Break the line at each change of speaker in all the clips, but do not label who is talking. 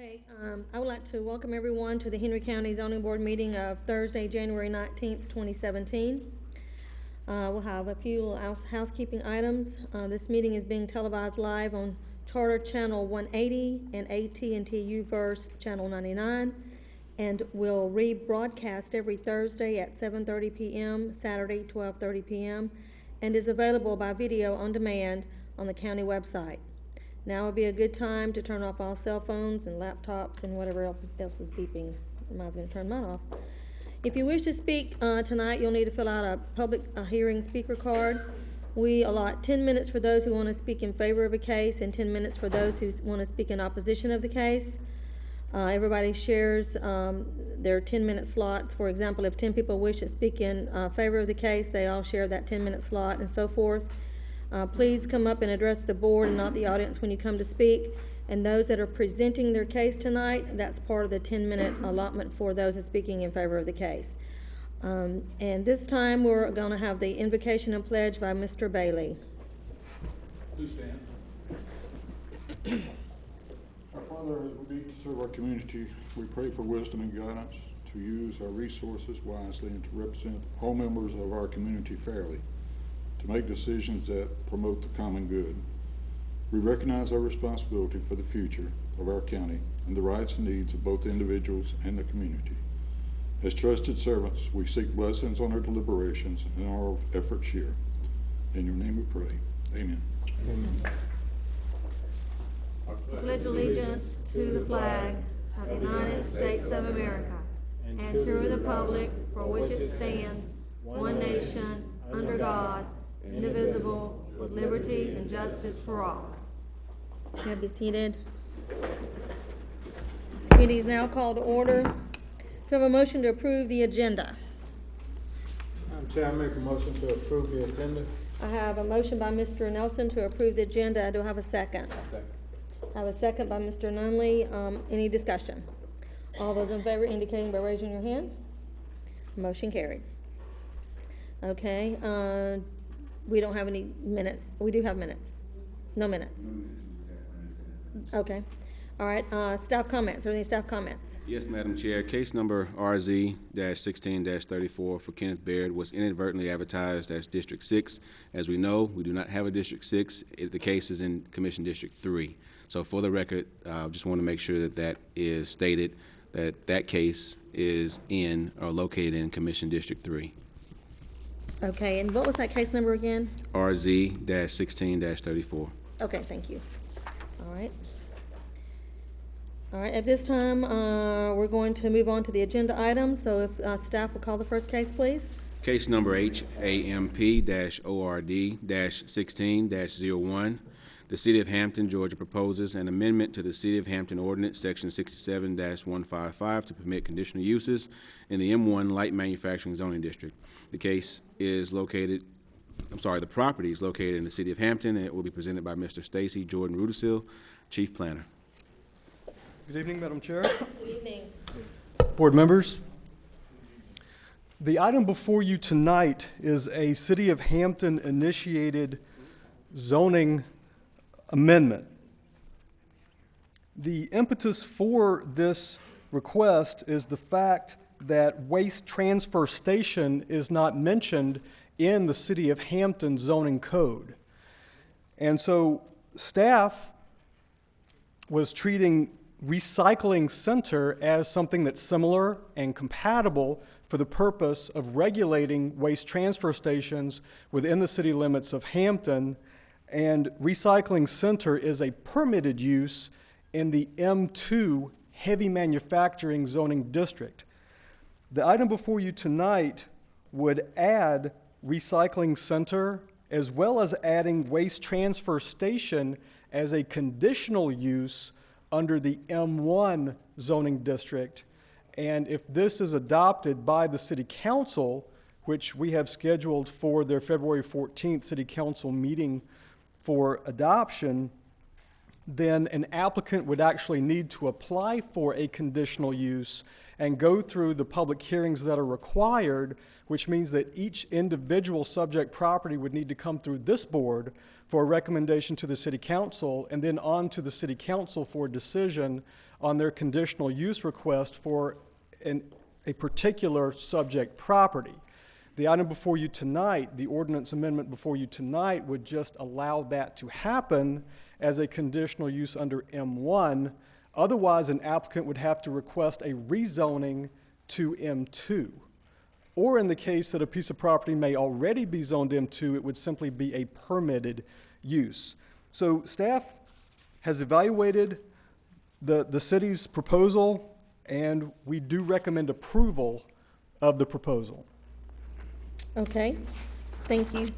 Okay, I would like to welcome everyone to the Henry County Zoning Board meeting of Thursday, January 19th, 2017. We'll have a few little housekeeping items. This meeting is being televised live on Charter Channel 180 and AT&T U-verse Channel 99, and will rebroadcast every Thursday at 7:30 p.m., Saturday 12:30 p.m., and is available by video on demand on the county website. Now would be a good time to turn off all cell phones and laptops and whatever else is beeping. Reminds me to turn mine off. If you wish to speak tonight, you'll need to fill out a public hearing speaker card. We allot 10 minutes for those who want to speak in favor of a case and 10 minutes for those who want to speak in opposition of the case. Everybody shares their 10-minute slots. For example, if 10 people wish to speak in favor of the case, they all share that 10-minute slot and so forth. Please come up and address the board and not the audience when you come to speak. And those that are presenting their case tonight, that's part of the 10-minute allotment for those that are speaking in favor of the case. And this time we're going to have the invocation and pledge by Mr. Bailey.
Please stand. Our Father, as we meet to serve our community, we pray for wisdom and guidance to use our resources wisely and to represent all members of our community fairly, to make decisions that promote the common good. We recognize our responsibility for the future of our county and the rights and needs of both individuals and the community. As trusted servants, we seek blessings on our deliberations and our efforts here. In your name we pray. Amen.
Amen. I pledge allegiance to the flag of the United States of America and to the republic for which it stands, one nation, under God, indivisible, with liberty and justice for all. You may be seated. This meeting is now called to order. Do you have a motion to approve the agenda?
Madam Chair, I make a motion to approve the agenda.
I have a motion by Mr. Nelson to approve the agenda. Do I have a second?
Second.
I have a second by Mr. Nunley. Any discussion? All those in favor indicating by raising your hand. Motion carried. Okay. We don't have any minutes. We do have minutes. No minutes. Okay. All right. Staff comments. Are there any staff comments?
Yes, Madam Chair. Case number RZ-16-34 for Kenneth Baird was inadvertently advertised as District 6. As we know, we do not have a District 6. The case is in Commission District 3. So for the record, I just want to make sure that that is stated, that that case is in or located in Commission District 3.
Okay, and what was that case number again?
RZ-16-34.
Okay, thank you. All right. All right, at this time, we're going to move on to the agenda item. So if staff will call the first case, please.
Case number HAMP-ORD-16-01. The City of Hampton, Georgia proposes an amendment to the City of Hampton Ordinance, Section 67-155, to permit conditional uses in the M1 Light Manufacturing Zoning District. The property is located in the City of Hampton, and it will be presented by Mr. Stacy Jordan Rudisil, Chief Planner.
Good evening, Madam Chair.
Good evening.
Board members. The item before you tonight is a City of Hampton initiated zoning amendment. The impetus for this request is the fact that waste transfer station is not mentioned in the City of Hampton zoning code. And so staff was treating recycling center as something that's similar and compatible for the purpose of regulating waste transfer stations within the city limits of Hampton. And recycling center is a permitted use in the M2 heavy manufacturing zoning district. The item before you tonight would add recycling center as well as adding waste transfer station as a conditional use under the M1 zoning district. And if this is adopted by the City Council, which we have scheduled for their February 14th City Council meeting for adoption, then an applicant would actually need to apply for a conditional use, and go through the public hearings that are required, which means that each individual subject property would need to come through this board for a recommendation to the city council, and then on to the city council for a decision on their conditional use request for a particular subject property. The item before you tonight, the ordinance amendment before you tonight, would just allow that to happen as a conditional use under M1. Otherwise, an applicant would have to request a rezoning to M2. Or in the case that a piece of property may already be zoned M2, it would simply be a permitted use. So staff has evaluated the city's proposal, and we do recommend approval of the proposal.
Okay, thank you,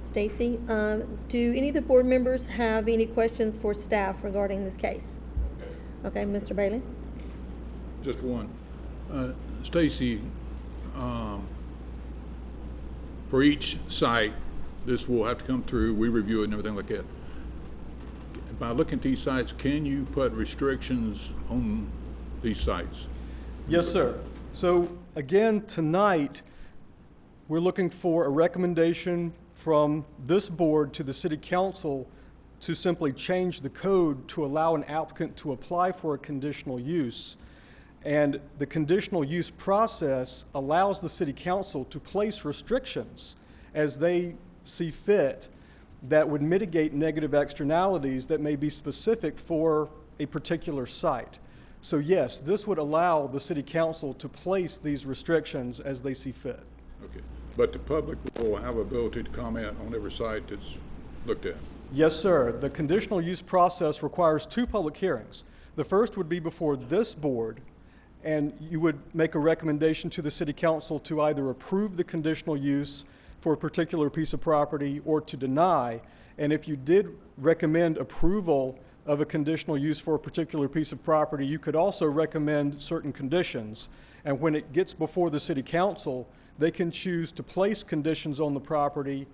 Stacy. Do any of the board members have any questions for staff regarding this case? Okay, Mr. Bailey?
Just one. Stacy, for each site, this will have to come through, we review it and everything like that. By looking at these sites, can you put restrictions on these sites?
Yes, sir. So again, tonight, we're looking for a recommendation from this board to the city council to simply change the code to allow an applicant to apply for a conditional use. And the conditional use process allows the city council to place restrictions as they see fit that would mitigate negative externalities that may be specific for a particular site. So yes, this would allow the city council to place these restrictions as they see fit.
Okay, but the public will have ability to comment on every site that's looked at?
Yes, sir. The conditional use process requires 2 public hearings. The first would be before this board, and you would make a recommendation to the city council to either approve the conditional use for a particular piece of property or to deny. And if you did recommend approval of a conditional use for a particular piece of property, you could also recommend certain conditions. And when it gets before the city council, they can choose to place conditions on the property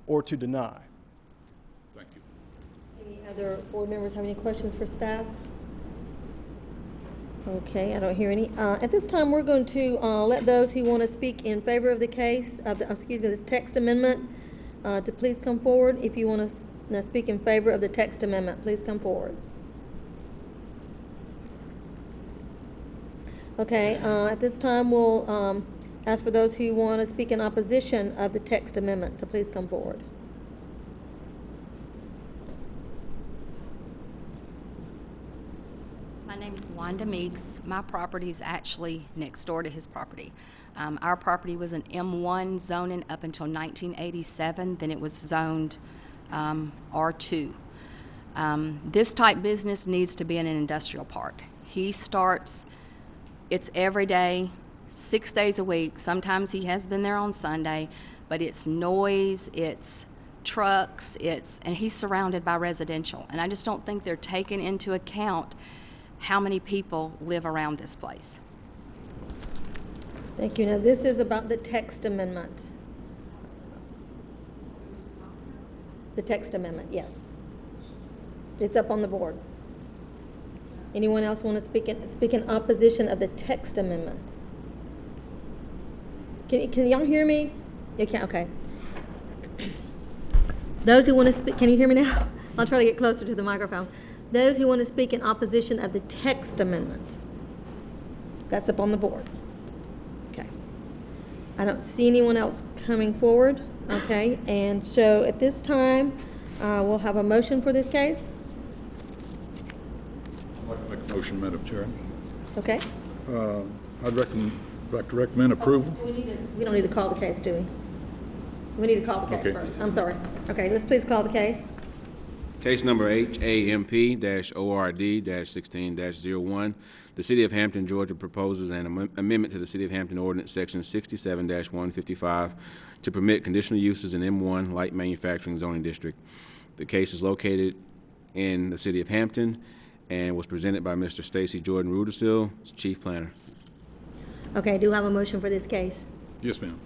or to deny.
Thank you.
Any other board members have any questions for staff? Okay, I don't hear any. At this time, we're going to let those who want to speak in favor of the case, this text amendment, to please come forward. If you want to speak in favor of the text amendment, please come forward. Okay, at this time, we'll ask for those who want to speak in opposition of the text amendment to please come forward.
My name is Wanda Meeks. My property is actually next door to his property. Our property was an M1 zoning up until 1987, then it was zoned R2. This type business needs to be in an industrial park. It's every day, 6 days a week. Sometimes he has been there on Sunday, but it's noise, it's trucks, and he's surrounded by residential. And I just don't think they're taking into account how many people live around this place.
Thank you. Now, this is about the text amendment. The text amendment, yes. It's up on the board. Anyone else want to speak in opposition of the text amendment? Can y'all hear me? You can, okay. Those who want to speak, can you hear me now? I'll try to get closer to the microphone. Those who want to speak in opposition of the text amendment, that's up on the board. Okay. I don't see anyone else coming forward. Okay, and so at this time, we'll have a motion for this case.
I'd like to make a motion, Madam Chair.
Okay.
I'd like to recommend approval.
We don't need to call the case, do we? We need to call the case
Okay.
first. I'm sorry. Okay, let's please call the case.
Case number HAMP-ORD-16-01. The City of Hampton, Georgia proposes an amendment to the City of Hampton Ordinance Section 67-155 to permit conditional uses in M1 Light Manufacturing Zoning District. The case is located in the City of Hampton and was presented by Mr. Stacy Jordan Rudersill, Chief Planner.
Okay, do you have a motion for this case?
Yes, ma'am.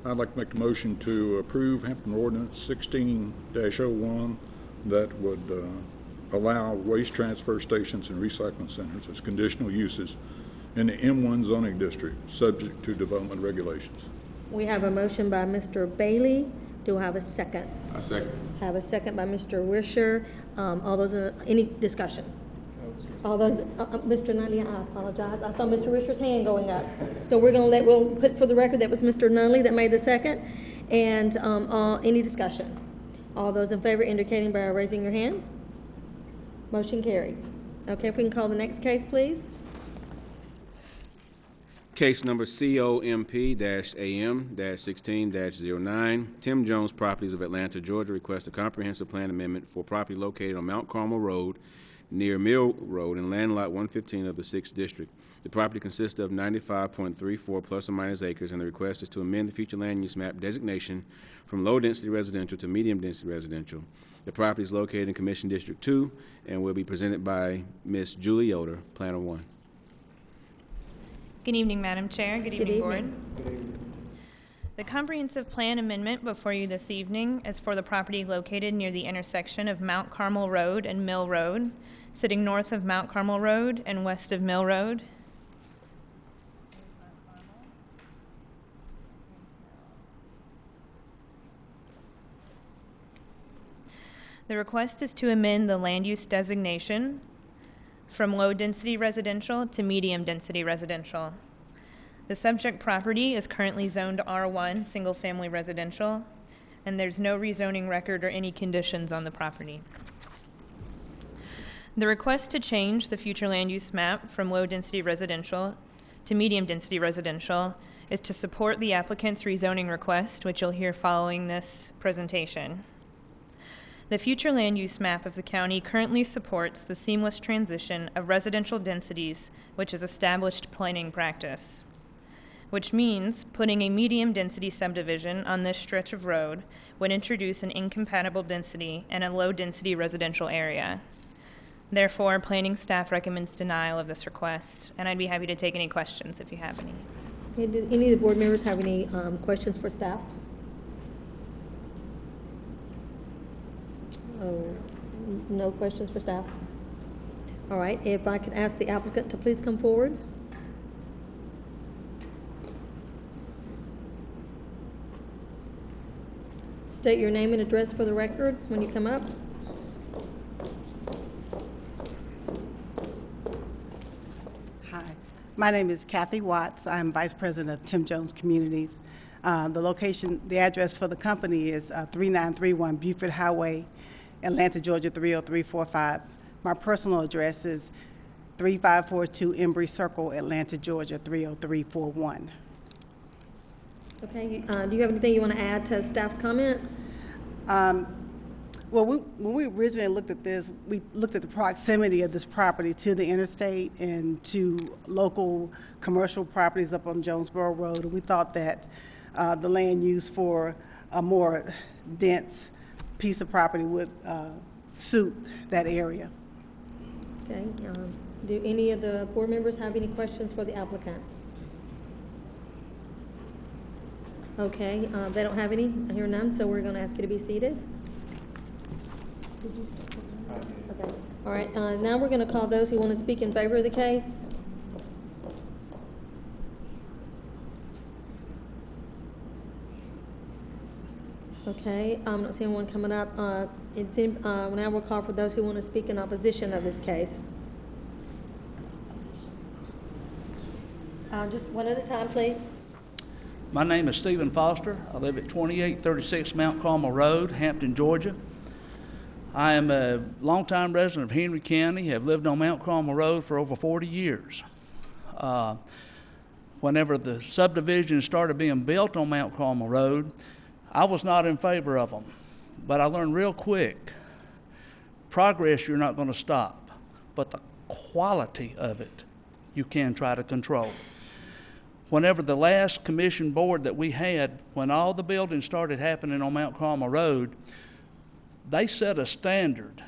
I'd like to make the motion to approve Hampton Ordinance 16-01 that would allow waste transfer stations and recycling centers as conditional uses in the M1 zoning district, subject to development regulations.
We have a motion by Mr. Bailey. Do I have a second?
A second.
Have a second by Mr. Wisher. All those, any discussion? All those, Mr. Nunley, I apologize. I saw Mr. Wisher's hand going up. So we'll put for the record that was Mr. Nunley that made the second. And, any discussion? All those in favor indicating by raising your hand. Motion carried. Okay, if we can call the next case, please.
Case number COMP-AM-16-09, Tim Jones Properties of Atlanta, Georgia, requests a comprehensive plan amendment for property located on Mount Carmel Road, near Mill Road, in land lot 115 of the 6th District. The property consists of 95.34 plus or minus acres, and the request is to amend the future land use map designation from low-density residential to medium-density residential. The property is located in Commission District 2 and will be presented by Ms. Julie Yoder, Planner 1.
Good evening, Madam Chair. Good evening, Board.
evening.
The comprehensive plan amendment before you this evening is for the property located near the intersection of Mount Carmel Road and Mill Road, sitting north of Mount Carmel Road and west of Mill Road. The request is to amend the land use designation from low-density residential to medium-density residential. The subject property is currently zoned R1, single-family residential, and there's no rezoning record or any conditions on the property. The request to change the future land use map from low-density residential to medium-density residential is to support the applicant's rezoning request, which you'll hear following this presentation. The future land use map of the county currently supports the seamless transition of residential densities, which is established planning practice, which means putting a medium-density subdivision on this stretch of road would introduce an incompatible density in a low-density residential area. Therefore, planning staff recommends denial of this request, and I'd be happy to take any questions if you have any.
Okay, do any of the board members have any questions for staff? Oh, no questions for staff? All right, if I could ask the applicant to please come forward. State your name and address for the record when you come up.
Hi, my name is Kathy Watts. I'm Vice President of Tim Jones Communities. The address for the company is 3931 Buford Highway, Atlanta, Georgia 30345. My personal address is 3542 Embry Circle, Atlanta, Georgia 30341.
Okay, do you have anything you want to add to staff's comments?
Well, when we originally looked at this, we looked at the proximity of this property to the interstate and to local commercial properties up on Jonesboro Road, and we thought that the land use for a more dense piece of property would suit that area.
Okay, do any of the board members have any questions for the applicant? Okay, they don't have any, I hear none, so we're gonna ask you to be seated. Okay, all right, now we're gonna call those who want to speak in favor of the case. Okay, I'm not seeing one coming up. Now we'll call for those who want to speak in opposition of this case. Just one at a time, please.
My name is Stephen Foster. I live at 2836 Mount Carmel Road, Hampton, Georgia. I am a longtime resident of Henry County, have lived on Mount Carmel Road for over 40 years. Whenever the subdivisions started being built on Mount Carmel Road, I was not in favor of them, but I learned real quick, progress you're not going to stop, but the quality of it you can try to control. Whenever the last commission board that we had, when all the buildings started happening on Mount Carmel Road, they set a standard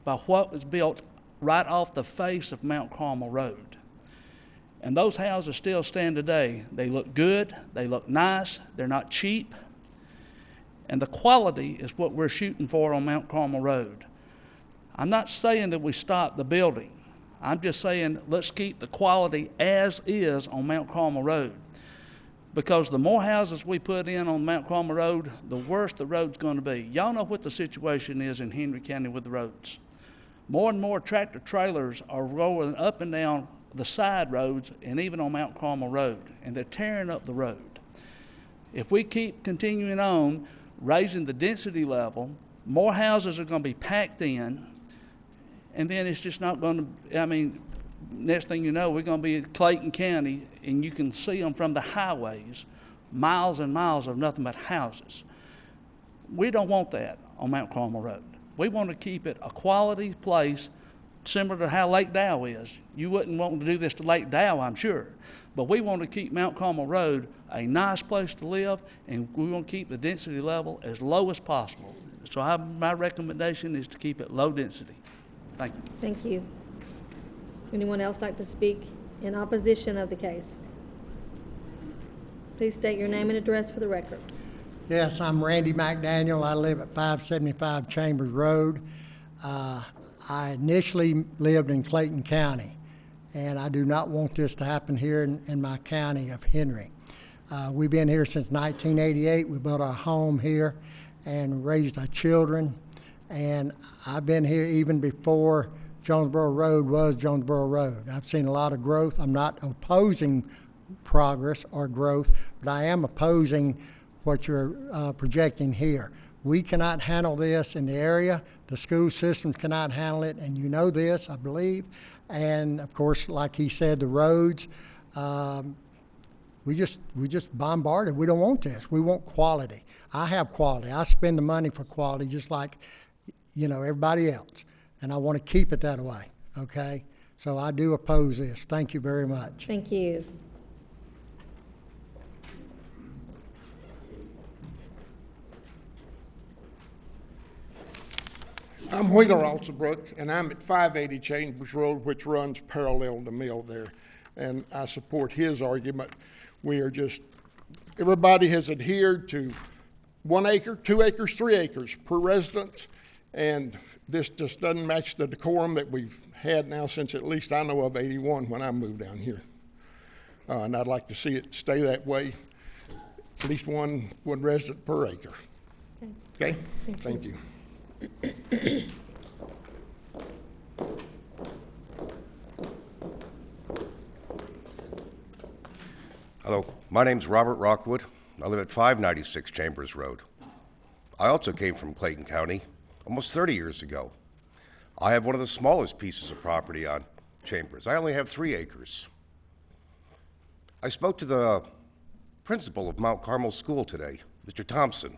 by what was built right off the face of Mount Carmel Road. And those houses still stand today. They look good, they look nice, they're not cheap, and the quality is what we're shooting for on Mount Carmel Road. I'm not saying that we stop the building. I'm just saying, let's keep the quality as is on Mount Carmel Road. Because the more houses we put in on Mount Carmel Road, the worse the road's going to be. Y'all know what the situation is in Henry County with the roads. More and more tractor trailers are rolling up and down the side roads and even on Mount Carmel Road, and they're tearing up the road. If we keep continuing on raising the density level, more houses are going to be packed in, and then it's just not going to, I mean, next thing you know, we're going to be in Clayton County, and you can see them from the highways, miles and miles of nothing but houses. We don't want that on Mount Carmel Road. We want to keep it a quality place, similar to how Lake Dow is. You wouldn't want to do this to Lake Dow, I'm sure. But we want to keep Mount Carmel Road a nice place to live, and we want to keep the density level as low as possible. So my recommendation is to keep it low density. Thank you.
Thank you. Anyone else like to speak in opposition of the case? Please state your name and address for the record.
Yes, I'm Randy McDaniel. I live at 575 Chambers Road. I initially lived in Clayton County, and I do not want this to happen here in my county of Henry. We've been here since 1988. We built our home here and raised our children, and I've been here even before Jonesboro Road was Jonesboro Road. I've seen a lot of growth. I'm not opposing progress or growth, but I am opposing what you're projecting here. We cannot handle this in the area. The school systems cannot handle it, and you know this, I believe. And of course, like he said, the roads, we just bombarded. We don't want this. We want quality. I have quality. I spend the money for quality just like, you know, everybody else. And I want to keep it that way, okay? So I do oppose this. Thank you very much.
Thank you.
I'm Wheeler Alsabrook, and I'm at 580 Chambers Road, which runs parallel to Mill there. And I support his argument. We are just, everybody has adhered to 1 acre, 2 acres, 3 acres per residence, and this just doesn't match the decorum that we've had now since at least I know of 81 when I moved down here. And I'd like to see it stay that way, at least one resident per acre. Okay? Thank you.
Hello, my name's Robert Rockwood. I live at 596 Chambers Road. I also came from Clayton County almost 30 years ago. I have one of the smallest pieces of property on Chambers. I only have 3 acres. I spoke to the principal of Mount Carmel School today, Mr. Thompson.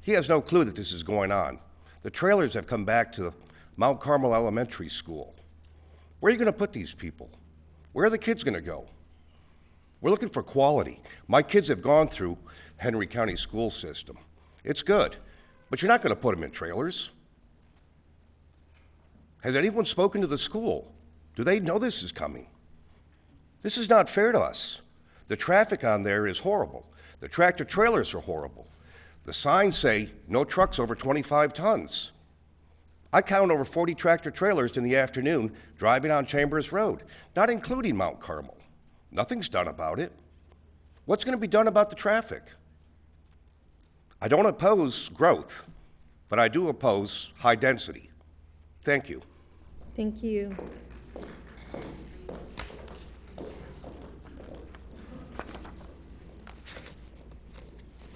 He has no clue that this is going on. The trailers have come back to Mount Carmel Elementary School. Where are you going to put these people? Where are the kids going to go? We're looking for quality. My kids have gone through Henry County school system. It's good, but you're not going to put them in trailers. Has anyone spoken to the school? Do they know this is coming? This is not fair to us. The traffic on there is horrible. The tractor trailers are horrible. The signs say no trucks over 25 tons. I count over 40 tractor trailers in the afternoon driving on Chambers Road, not including Mount Carmel. Nothing's done about it. What's going to be done about the traffic? I don't oppose growth, but I do oppose high density. Thank you.
Thank you.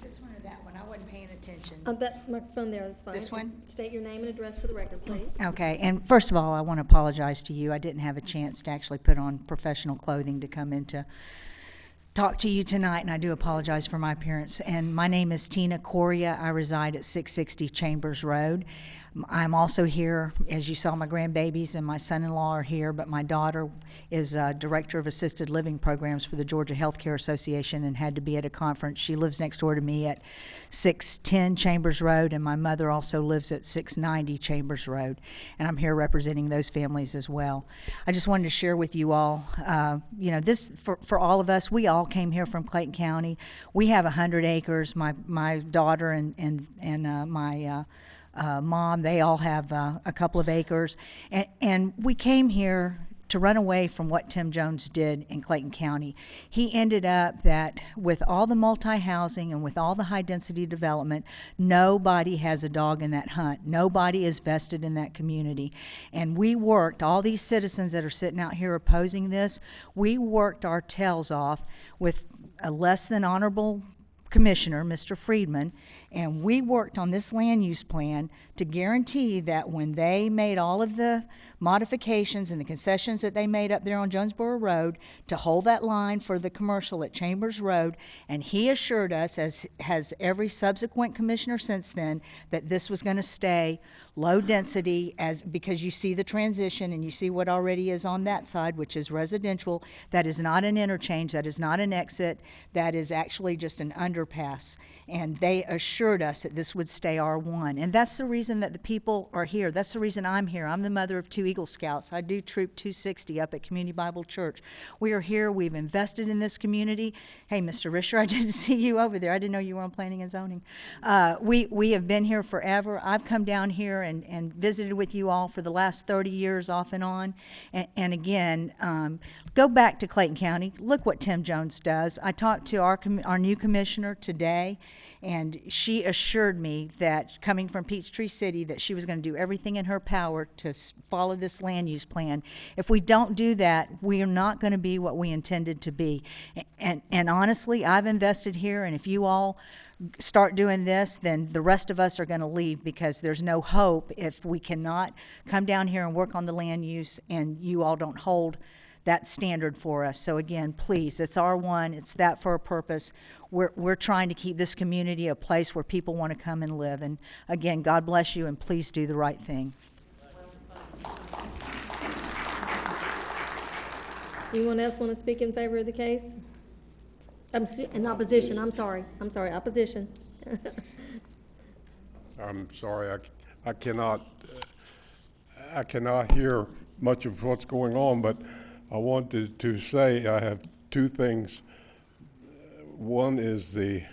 This one or that one? I wasn't paying attention.
That microphone there is fine.
This one?
State your name and address for the record, please.
Okay, and first of all, I want to apologize to you. I didn't have a chance to actually put on professional clothing to come in to talk to you tonight, and I do apologize for my appearance. And my name is Tina Coria. I reside at 660 Chambers Road. I'm also here, as you saw, my grandbabies and my son-in-law are here, but my daughter is Director of Assisted Living Programs for the Georgia Healthcare Association and had to be at a conference. She lives next door to me at 610 Chambers Road, and my mother also lives at 690 Chambers Road, and I'm here representing those families as well. I just wanted to share with you all, this, for all of us, we all came here from Clayton County. We have 100 acres. My daughter and my mom. They all have a couple of acres. And we came here to run away from what Tim Jones did in Clayton County. He ended up that with all the multi-housing and with all the high-density development, nobody has a dog in that hunt. Nobody is vested in that community. And we worked, all these citizens that are sitting out here opposing this, we worked our tails off with a less than honorable commissioner, Mr. Friedman, and we worked on this land use plan to guarantee that when they made all of the modifications and the concessions that they made up there on Jonesboro Road to hold that line for the commercial at Chambers Road, and he assured us, as has every subsequent commissioner since then, that this was going to stay low density because you see the transition and you see what already is on that side, which is residential. That is not an interchange, that is not an exit, that is actually just an underpass. And they assured us that this would stay R1. And that's the reason that the people are here. That's the reason I'm here. I'm the mother of 2 Eagle Scouts. I do Troop 260 up at Community Bible Church. We are here. We've invested in this community. Hey, Mr. Risher, I didn't see you over there. I didn't know you were on planning and zoning. We have been here forever. I've come down here and visited with you all for the last 30 years off and on. And again, go back to Clayton County. Look what Tim Jones does. I talked to our new commissioner today, and she assured me that coming from Peachtree City that she was going to do everything in her power to follow this land use plan. If we don't do that, we are not going to be what we intended to be. And honestly, I've invested here, and if you all start doing this, then the rest of us are going to leave, because there's no hope if we cannot come down here and work on the land use and you all don't hold that standard for us. So again, please, it's R1, it's that for a purpose. We're trying to keep this community a place where people want to come and live. And again, God bless you, and please do the right thing.
Anyone else want to speak in favor of the case? In opposition, I'm sorry, opposition.
I'm sorry, I cannot hear much of what's going on, but I wanted to say I have 2 things. One is the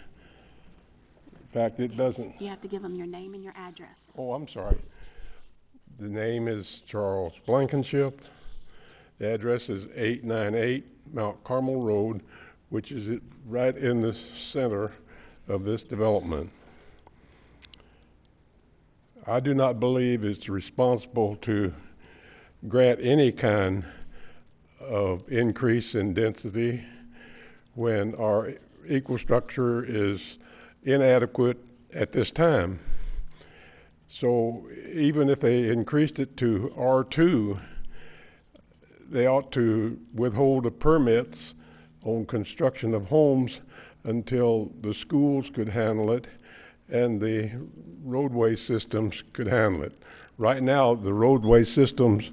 fact it doesn't...
You have to give them your name and your address.
Oh, I'm sorry. The name is Charles Blankenship. The address is 898 Mount Carmel Road, which is right in the center of this development. I do not believe it's responsible to grant any kind of increase in density when our equal structure is inadequate at this time. So even if they increased it to R2, they ought to withhold the permits on construction of homes until the schools could handle it and the roadway systems could handle it. Right now, the roadway systems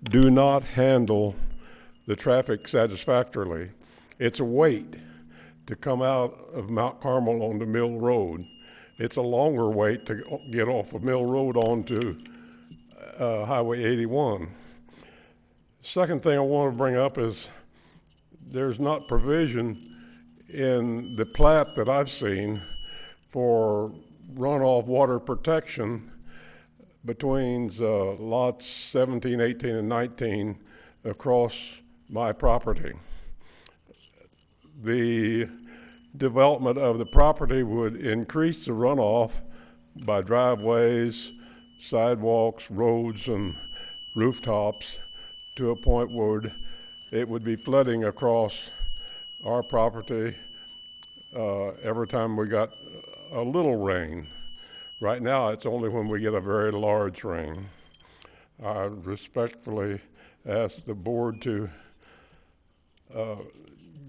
do not handle the traffic satisfactorily. It's a wait to come out of Mount Carmel onto Mill Road. It's a longer wait to get off of Mill Road onto Highway 81. Second thing I want to bring up is there's not provision in the plat that I've seen for runoff water protection between lots 17, 18, and 19 across my property. The development of the property would increase the runoff by driveways, sidewalks, roads, and rooftops to a point where it would be flooding across our property every time we got a little rain. Right now, it's only when we get a very large rain. I respectfully ask the board to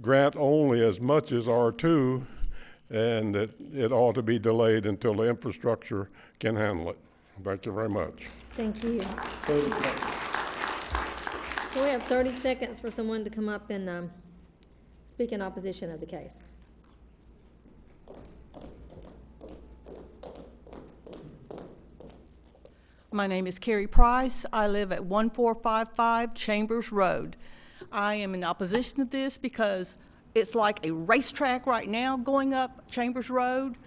grant only as much as R2, and that it ought to be delayed until the infrastructure can handle it. Thank you very much.
Thank you. So we have 30 seconds for someone to come up and speak in opposition of the case.
My name is Carrie Price. I live at 1455 Chambers Road. I am in opposition to this because it's like a racetrack right now going up Chambers Road.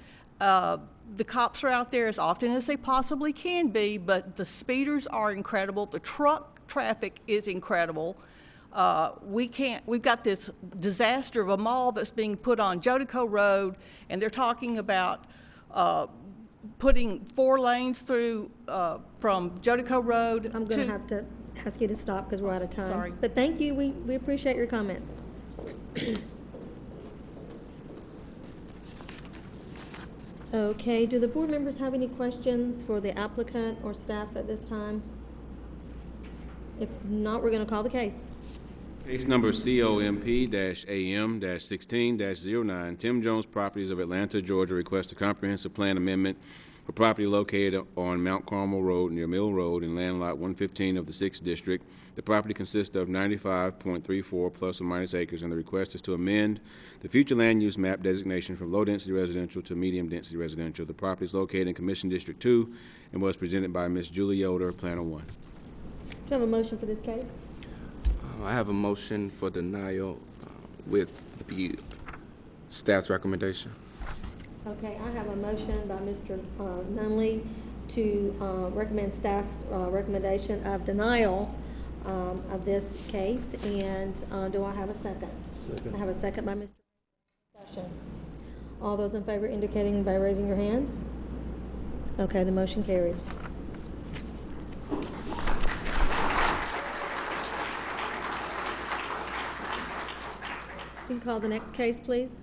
The cops are out there as often as they possibly can be, but the speeders are incredible. The truck traffic is incredible. We've got this disaster of a mall that's being put on Jodico Road, and they're talking about putting 4 lanes through from Jodico Road.
I'm going to have to ask you to stop because we're out of time.
Sorry.
But thank you. We appreciate your comments. Okay, do the board members have any questions for the applicant or staff at this time? If not, we're going to call the case.
Case number COMP-AM-16-09, Tim Jones Properties of Atlanta, Georgia, request a comprehensive plan amendment for property located on Mount Carmel Road near Mill Road in land lot 115 of the 6th District. The property consists of 95.34 plus or minus acres, and the request is to amend the future land use map designation from low-density residential to medium-density residential. The property is located in Commission District 2 and was presented by Ms. Julie Yoder, Planner 1.
Do you have a motion for this case?
I have a motion for denial with the staff's recommendation.
Okay, I have a motion by Mr. Nunley to recommend staff's recommendation of denial of this case, and do I have a second? Second. I have a second by Mr. Discussion. All those in favor indicating by raising your hand. Okay, the motion carried. You can call the next case, please.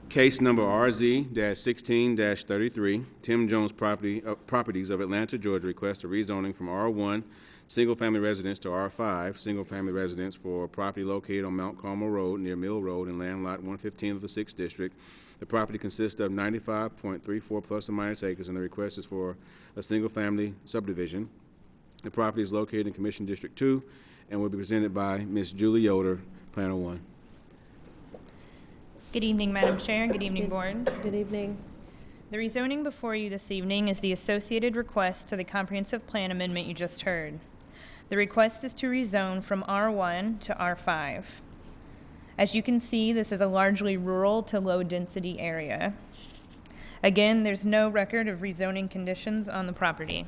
Case number RZ-16-33, Tim Jones Properties of Atlanta, Georgia, request a rezoning from R1 single-family residence to R5 single-family residence for property located on Mount Carmel Road near Mill Road in land lot 115 of the 6th District. The property consists of 95.34 plus or minus acres, and the request is for a single-family subdivision. The property is located in Commission District 2 and will be presented by Ms. Julie Yoder, Planner 1.
Good evening, Madam Chair. Good evening, Board.
Good evening.
The rezoning before you this evening is the associated request to the comprehensive plan amendment you just heard. The request is to rezone from R1 to R5. As you can see, this is a largely rural to low-density area. Again, there's no record of rezoning conditions on the property.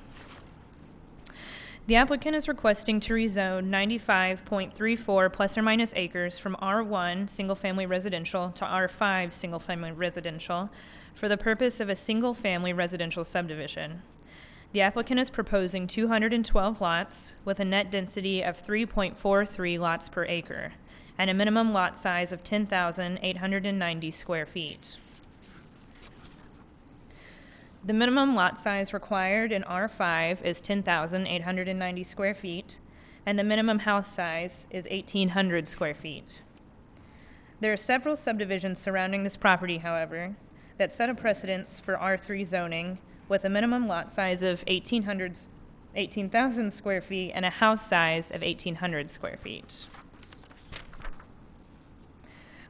The applicant is requesting to rezone 95.34 plus or minus acres from R1 single-family residential to R5 single-family residential for the purpose of a single-family residential subdivision. The applicant is proposing 212 lots with a net density of 3.43 lots per acre and a minimum lot size of 10,890 square feet. The minimum lot size required in R5 is 10,890 square feet, and the minimum house size is 1,800 square feet. There are several subdivisions surrounding this property, however, that set a precedence for R3 zoning with a minimum lot size of 18,000 square feet and a house size of 1,800 square feet.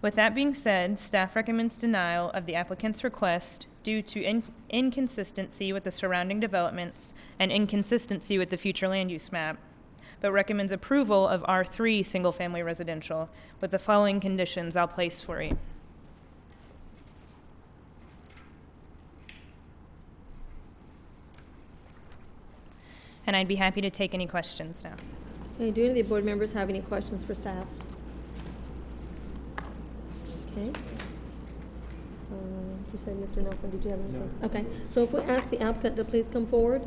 With that being said, staff recommends denial of the applicant's request due to inconsistency with the surrounding developments and inconsistency with the future land use map, but recommends approval of R3 single-family residential with the following conditions I'll place for you. And I'd be happy to take any questions now.
Okay, do any of the board members have any questions for staff? Okay. You said, Mr. Nelson, did you have anything? No. Okay, so if we ask the applicant to please come forward.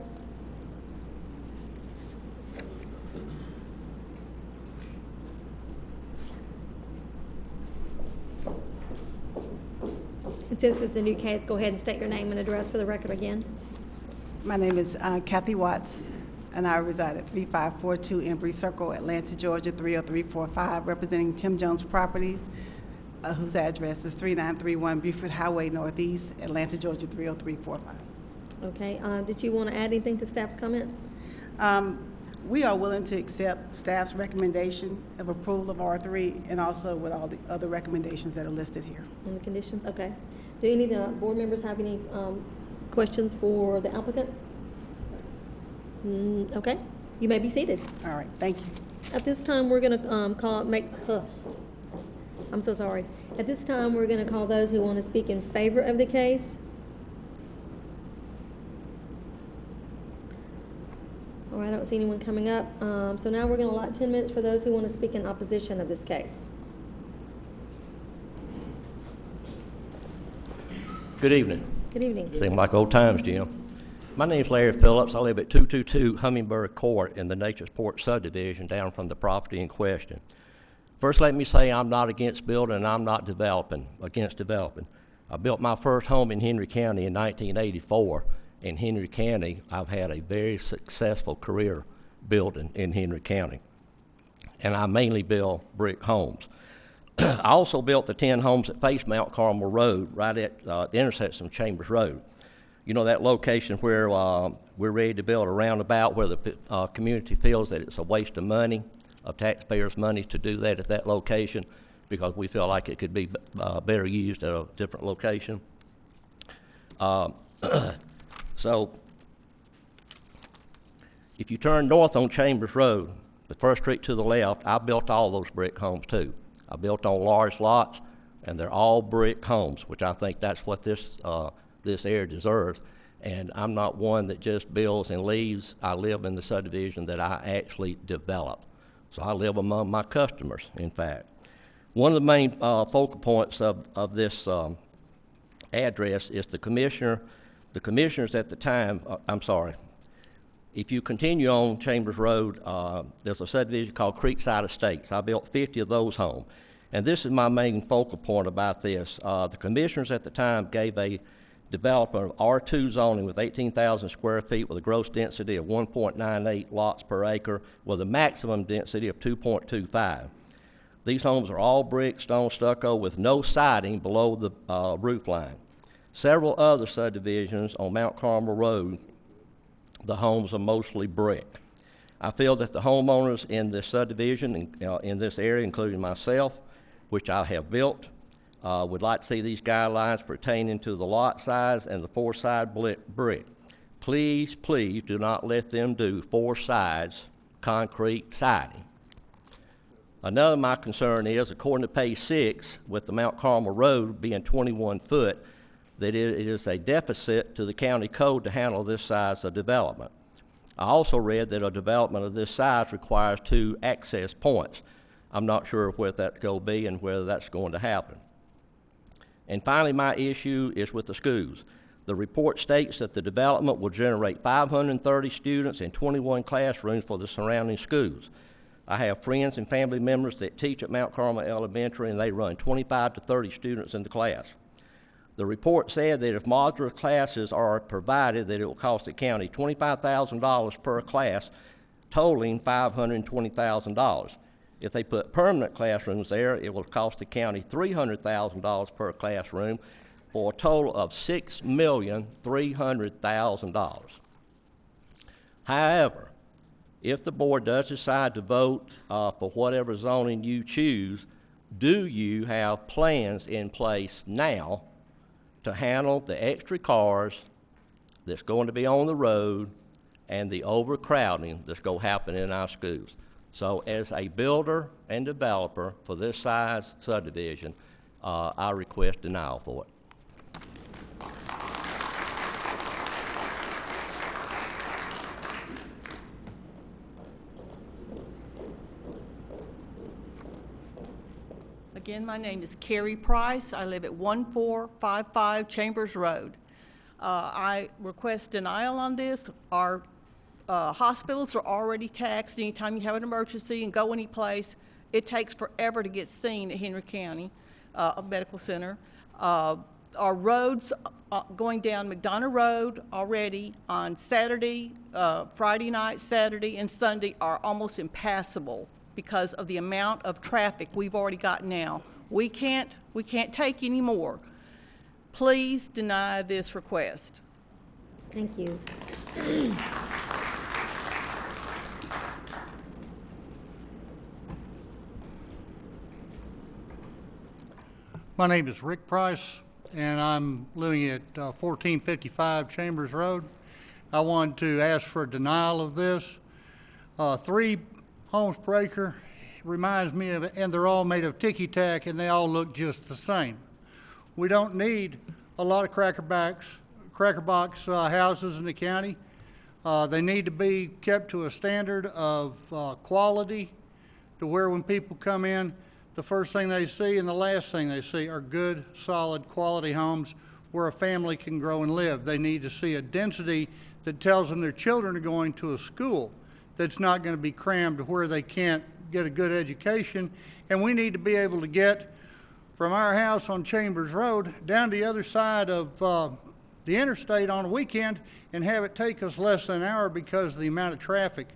And since this is a new case, go ahead and state your name and address for the record again.
My name is Kathy Watts, and I reside at 3542 Embry Circle, Atlanta, Georgia, 30345, representing Tim Jones Properties, whose address is 3931 Buford Highway Northeast, Atlanta, Georgia, 30345.
Okay, did you want to add anything to staff's comments?
We are willing to accept staff's recommendation of approval of R3 and also with all the other recommendations that are listed here.
And the conditions, okay. Do any of the board members have any questions for the applicant? Okay, you may be seated.
All right, thank you.
At this time, we're going to I'm so sorry. At this time, we're going to call those who want to speak in favor of the case. right, I don't see anyone coming up. So now we're going to allot 10 minutes for those who want to speak in opposition of this case.
Good evening.
Good evening.
Seem like old times, Jim. My name's Larry Phillips. I live at 222 Hummingbird Court in the Nature's Port subdivision down from the property in question. First, let me say I'm not against building and I'm not against developing. I built my first home in Henry County in 1984. In Henry County, I've had a very successful career building in Henry County. And I mainly build brick homes. I also built the 10 homes that face Mount Carmel Road, right at the intersection of Chambers Road. You know, that location where we're ready to build a roundabout where the community feels that it's a waste of money, of taxpayers' money to do that at that location because we feel like it could be better used at a different location. So, if you turn north on Chambers Road, the first street to the left, I built all those brick homes too. I built on large lots, and they're all brick homes, which I think that's what this area deserves. And I'm not one that just builds and leaves. I live in the subdivision that I actually develop. So I live among my customers, in fact. One of the main focal points of this address is the commissioners at the time, if you continue on Chambers Road, there's a subdivision called Creekside Estates. I built 50 of those homes. And this is my main focal point about this. The commissioners at the time gave a developer of R2 zoning with 18,000 square feet with a gross density of 1.98 lots per acre with a maximum density of 2.25. These homes are all brick, stone, stucco with no siding below the roof line. Several other subdivisions on Mount Carmel Road, the homes are mostly brick. I feel that the homeowners in this subdivision, in this area, including myself, which I have built, would like to see these guidelines pertaining to the lot size and the four-side brick. Please, please do not let them do four sides concrete siding. Another my concern is, according to page 6, with the Mount Carmel Road being 21 foot, that it is a deficit to the county code to handle this size of development. I also read that a development of this size requires 2 access points. I'm not sure where that's going to be and whether that's going to happen. And finally, my issue is with the schools. The report states that the development will generate 530 students and 21 classrooms for the surrounding schools. I have friends and family members that teach at Mount Carmel Elementary, and they run 25 to 30 students in the class. The report said that if modular classes are provided, that it will cost the county $25,000 per class, totaling $520,000. If they put permanent classrooms there, it will cost the county $300,000 per classroom for a total of $6,300,000. However, if the board does decide to vote for whatever zoning you choose, do you have plans in place now to handle the extra cars that's going to be on the road and the overcrowding that's going to happen in our schools? So as a builder and developer for this size subdivision, I request denial for it.
Again, my name is Carrie Price. I live at 1455 Chambers Road. I request denial on this. Our hospitals are already taxed. Anytime you have an emergency and go anyplace, it takes forever to get seen at Henry County Medical Center. Our roads going down McDonough Road already on Saturday, Friday night, Saturday, and Sunday are almost impassable because of the amount of traffic we've already got now. We can't take any more. Please deny this request.
Thank you.
My name is Rick Price, and I'm living at 1455 Chambers Road. I wanted to ask for a denial of this. 3 homes per acre reminds me of, and they're all made of ticky-tack, and they all look just the same. We don't need a lot of cracker box houses in the county. They need to be kept to a standard of quality, to where when people come in, the first thing they see and the last thing they see are good, solid, quality homes where a family can grow and live. They need to see a density that tells them their children are going to a school that's not going to be crammed to where they can't get a good education. And we need to be able to get from our house on Chambers Road down the other side of the interstate on a weekend and have it take us less than an hour because of the amount of traffic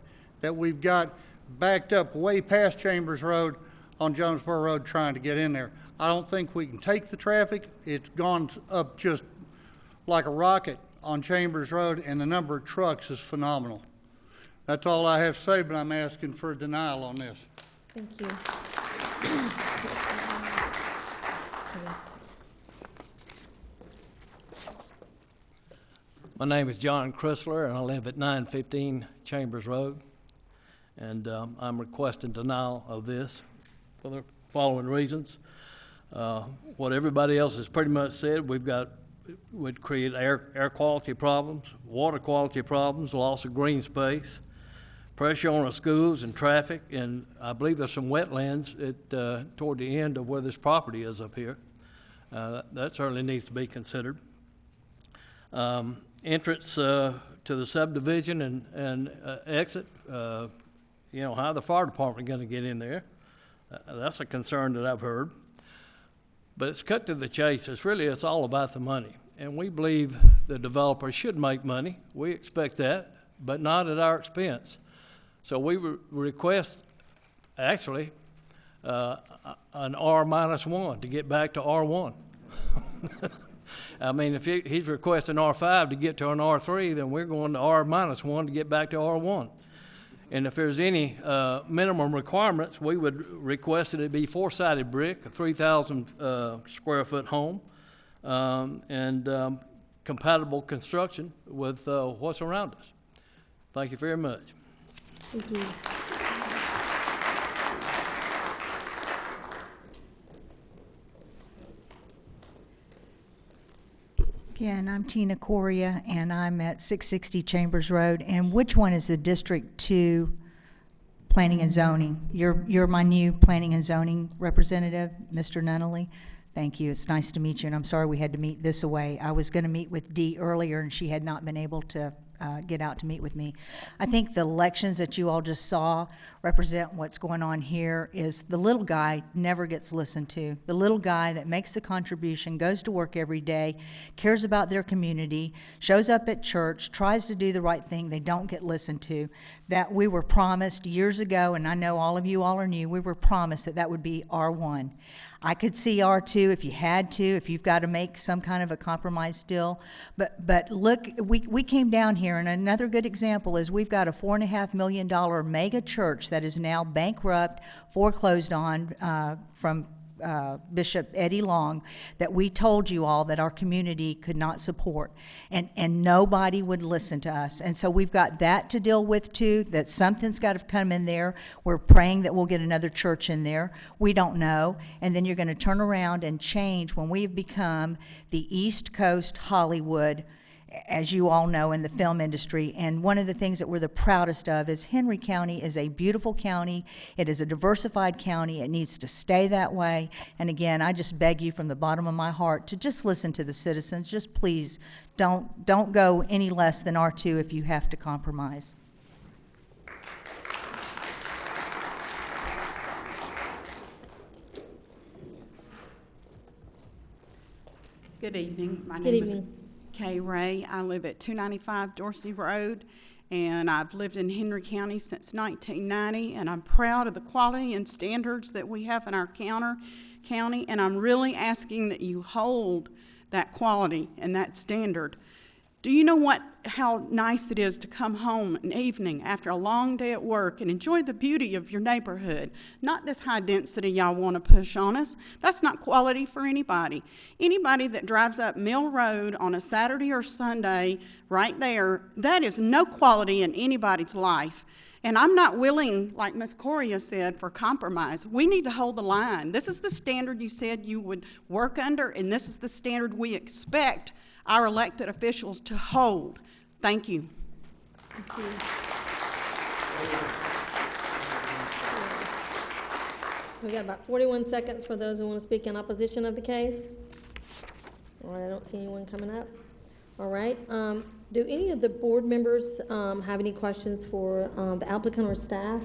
that we've got backed up way past Chambers Road on Jonesboro Road trying to get in there. I don't think we can take the traffic. It's gone up just like a rocket on Chambers Road, and the number of trucks is phenomenal. That's all I have to say, but I'm asking for a denial on this.
Thank you.
My name is John Chrysler, and I live at 915 Chambers Road. And I'm requesting denial of this for the following reasons. What everybody else has pretty much said, would create air quality problems, water quality problems, loss of green space, pressure on our schools and traffic, and I believe there's some wetlands toward the end of where this property is up here. That certainly needs to be considered. Entrance to the subdivision and exit, how the fire department going to get in there? That's a concern that I've heard. But it's cut to the chase. It's all about the money. And we believe the developer should make money. We expect that, but not at our expense. So we request, actually, an R-1 to get back to R1. I mean, if he's requesting R5 to get to an R3, then we're going to R-1 to get back to R1. And if there's any minimum requirements, we would request that it be four-sided brick, a 3,000 square foot home, and compatible construction with what's around us. Thank you very much.
Thank you.
Again, I'm Tina Coria, and I'm at 660 Chambers Road. And which one is the District 2 Planning and Zoning? You're my new Planning and Zoning representative, Mr. Nunnally. Thank you. It's nice to meet you, and I'm sorry we had to meet this way. I was going to meet with Dee earlier, and she had not been able to get out to meet with me. I think the elections that you all just saw represent what's going on here. Is the little guy never gets listened to. The little guy that makes the contribution, goes to work every day, cares about their community, shows up at church, tries to do the right thing, they don't get listened to. That we were promised years ago, and I know all of you all are new, we were promised that would be R1. I could see R2 if you had to, if you've got to make some kind of a compromise still. But look, we came down here, and another good example is we've got a $4.5 million mega church that is now bankrupt, foreclosed on from Bishop Eddie Long, that we told you all that our community could not support, and nobody would listen to us. And so we've got that to deal with too, that something's got to come in there. We're praying that we'll get another church in there. We don't know. And then you're going to turn around and change when we've become the East Coast Hollywood, as you all know, in the film industry. And one of the things that we're the proudest of is Henry County is a beautiful county. It is a diversified county. It needs to stay that way. And again, I just beg you from the bottom of my heart to just listen to the citizens. Just please don't go any less than R2 if you have to compromise.
Good evening. My
Good
name is
evening.
Kay Ray. I live at 295 Dorsey Road, and I've lived in Henry County since 1990, and I'm proud of the quality and standards that we have in our county, and I'm really asking that you hold that quality and that standard. Do you know how nice it is to come home an evening after a long day at work and enjoy the beauty of your neighborhood? Not this high density y'all want to push on us. That's not quality for anybody. Anybody that drives up Mill Road on a Saturday or Sunday right there, that is no quality in anybody's life. And I'm not willing, like Ms. Coria said, for compromise. We need to hold the line. This is the standard you said you would work under, and this is the standard we expect our elected officials to hold. Thank you.
We got about 41 seconds for those who want to speak in opposition of the case. All right, I don't see anyone coming up. All right, do any of the board members have any questions for the applicant or staff?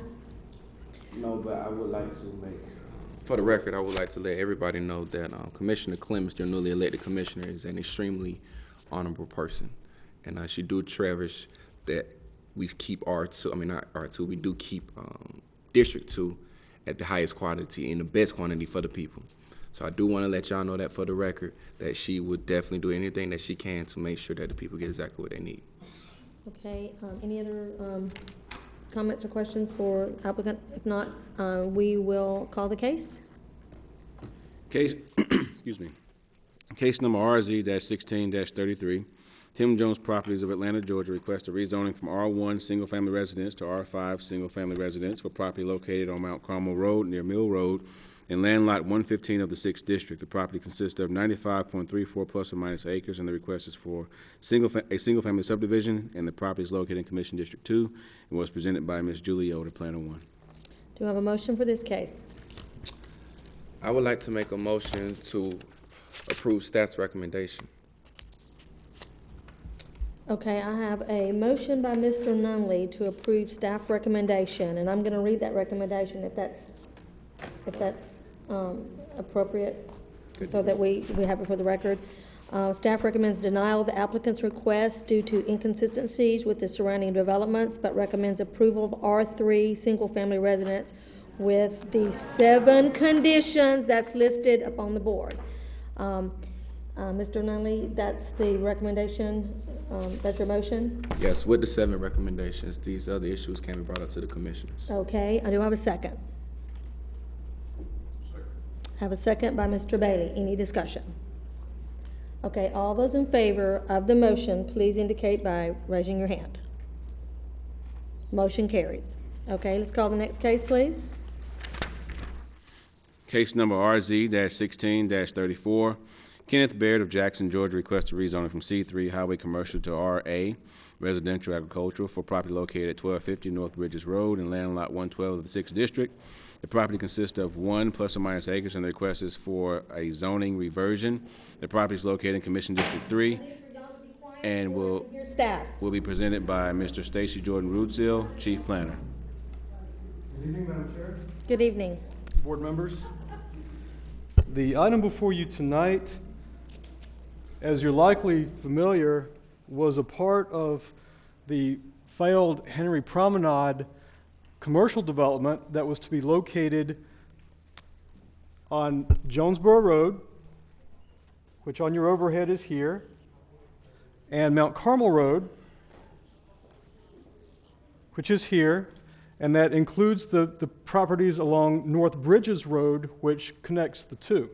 No, but I would like to make, for the record, I would like to let everybody know that Commissioner Clemens, your newly elected commissioner, is an extremely honorable person. And she do cherish that we keep R2, I mean not R2, we do keep District 2 at the highest quality and the best quantity for the people. So I do want to let y'all know that for the record, that she would definitely do anything that she can to make sure that the people get exactly what they need.
Okay, any other comments or questions for applicant? If not, we will call the case.
Case, excuse me. Case number RZ-16-33. Tim Jones Properties of Atlanta, Georgia requests a rezoning from R1 single-family residence to R5 single-family residence for property located on Mount Carmel Road near Mill Road in land lot 115 of the 6th District. The property consists of 95.34 plus or minus acres, and the request is for a single-family subdivision, and the property is located in Commission District 2 and was presented by Ms. Julie Yoder, Planner 1.
Do I have a motion for this case?
I would like to make a motion to approve staff's recommendation.
Okay, I have a motion by Mr. Nunley to approve staff recommendation, and I'm going to read that recommendation if that's appropriate, so that we have it for the record. Staff recommends denial of the applicant's request due to inconsistencies with the surrounding developments, but recommends approval of R3 single-family residence with the 7 conditions that's listed up on the board. Mr. Nunley, that's the recommendation, that's your motion?
Yes, with the 7 recommendations, these other issues can be brought up to the commissioners.
Okay, I do have a second. Have a second by Mr. Bailey. Any discussion? Okay, all those in favor of the motion, please indicate by raising your hand. Motion carries. Okay, let's call the next case, please.
Case number RZ-16-34. Kenneth Baird of Jackson, Georgia requests a rezoning from C3 Highway Commercial to RA Residential Agricultural for property located at 1250 North Bridges Road in land lot 112 of the 6th District. The property consists of 1 plus or minus acres, and the request is for a zoning reversion. The property is located in Commission District 3 and will be presented by Mr. Stacy Jordan Rootsill, Chief Planner.
Good evening, Madam Chair.
Good evening.
Board members. The item before you tonight, as you're likely familiar, was a part of the failed Henry Promenade commercial development that was to be located on Jonesboro Road, which on your overhead is here, and Mount Carmel Road, which is here, and that includes the properties along North Bridges Road, which connects the two.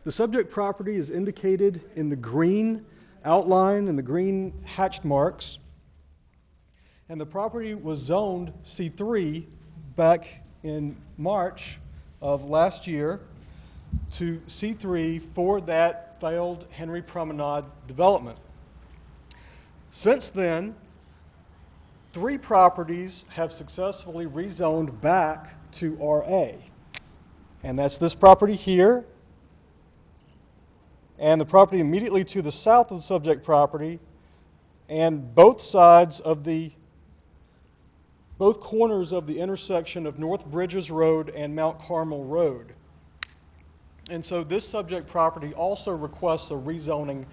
The subject property is indicated in the green outline and the green hatched marks, and the property was zoned C3 back in March of last year to C3 for that failed Henry Promenade development. Since then, 3 properties have successfully rezoned back to RA, and that's this property here, and the property immediately to the south of the subject property, and both corners of the intersection of North Bridges Road and Mount Carmel Road. And so this subject property also requests a rezoning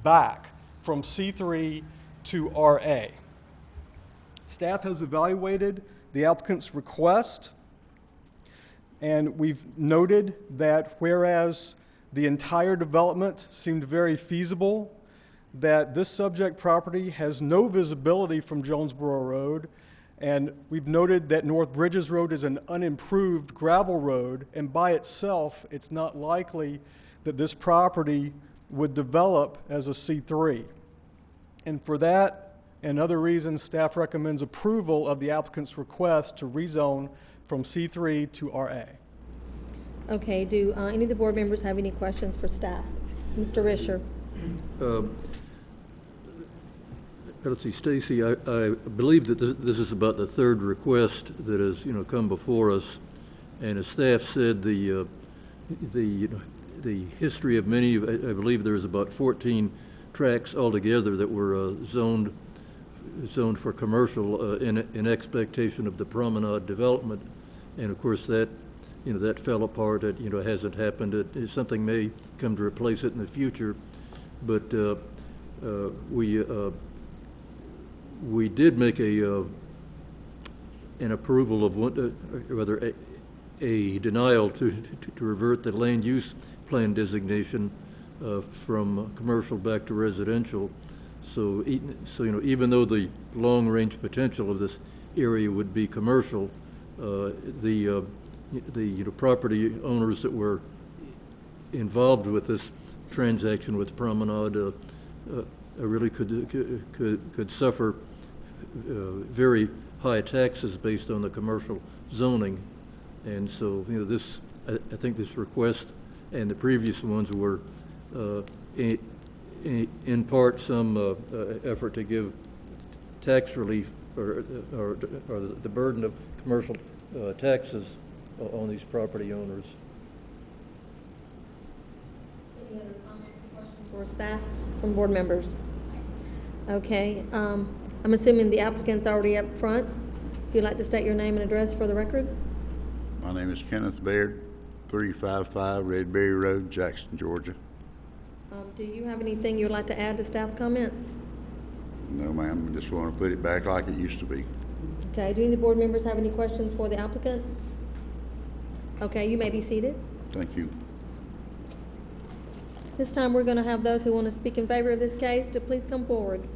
back from C3 to RA. Staff has evaluated the applicant's request, and we've noted that whereas the entire development seemed very feasible, that this subject property has no visibility from Jonesboro Road, and we've noted that North Bridges Road is an unimproved gravel road, and by itself, it's not likely that this property would develop as a C3. And for that and other reasons, staff recommends approval of the applicant's request to rezone from C3 to RA.
Okay, do any of the board members have any questions for staff? Mr. Risher.
let's see, Stacy, I believe that this is about the third request that has, come before us. And as staff said, the history of many, I believe there's about 14 tracts altogether that were zoned for commercial in expectation of the promenade development. And of course that, that fell apart. It, hasn't happened. Something may come to replace it in the future. But we did make an approval of one, rather a denial to revert the land use plan designation from commercial back to residential. So even though the long-range potential of this area would be commercial, the property owners that were involved with this transaction with Promenade really could suffer very high taxes based on the commercial zoning. And so, this, I think this request and the previous ones were in part some effort to give tax relief or the burden of commercial taxes on these property owners.
Any other comments or questions for staff from board members? Okay, I'm assuming the applicant's already up front. If you'd like to state your name and address for the record.
My name is Kenneth Baird, 355 Red Berry Road, Jackson, Georgia.
Do you have anything you would like to add to staff's comments?
No, ma'am, I just want to put it back like it used to be.
Okay, do any of the board members have any questions for the applicant? Okay, you may be seated.
Thank you.
This time we're going to have those who want to speak in favor of this case to please come forward.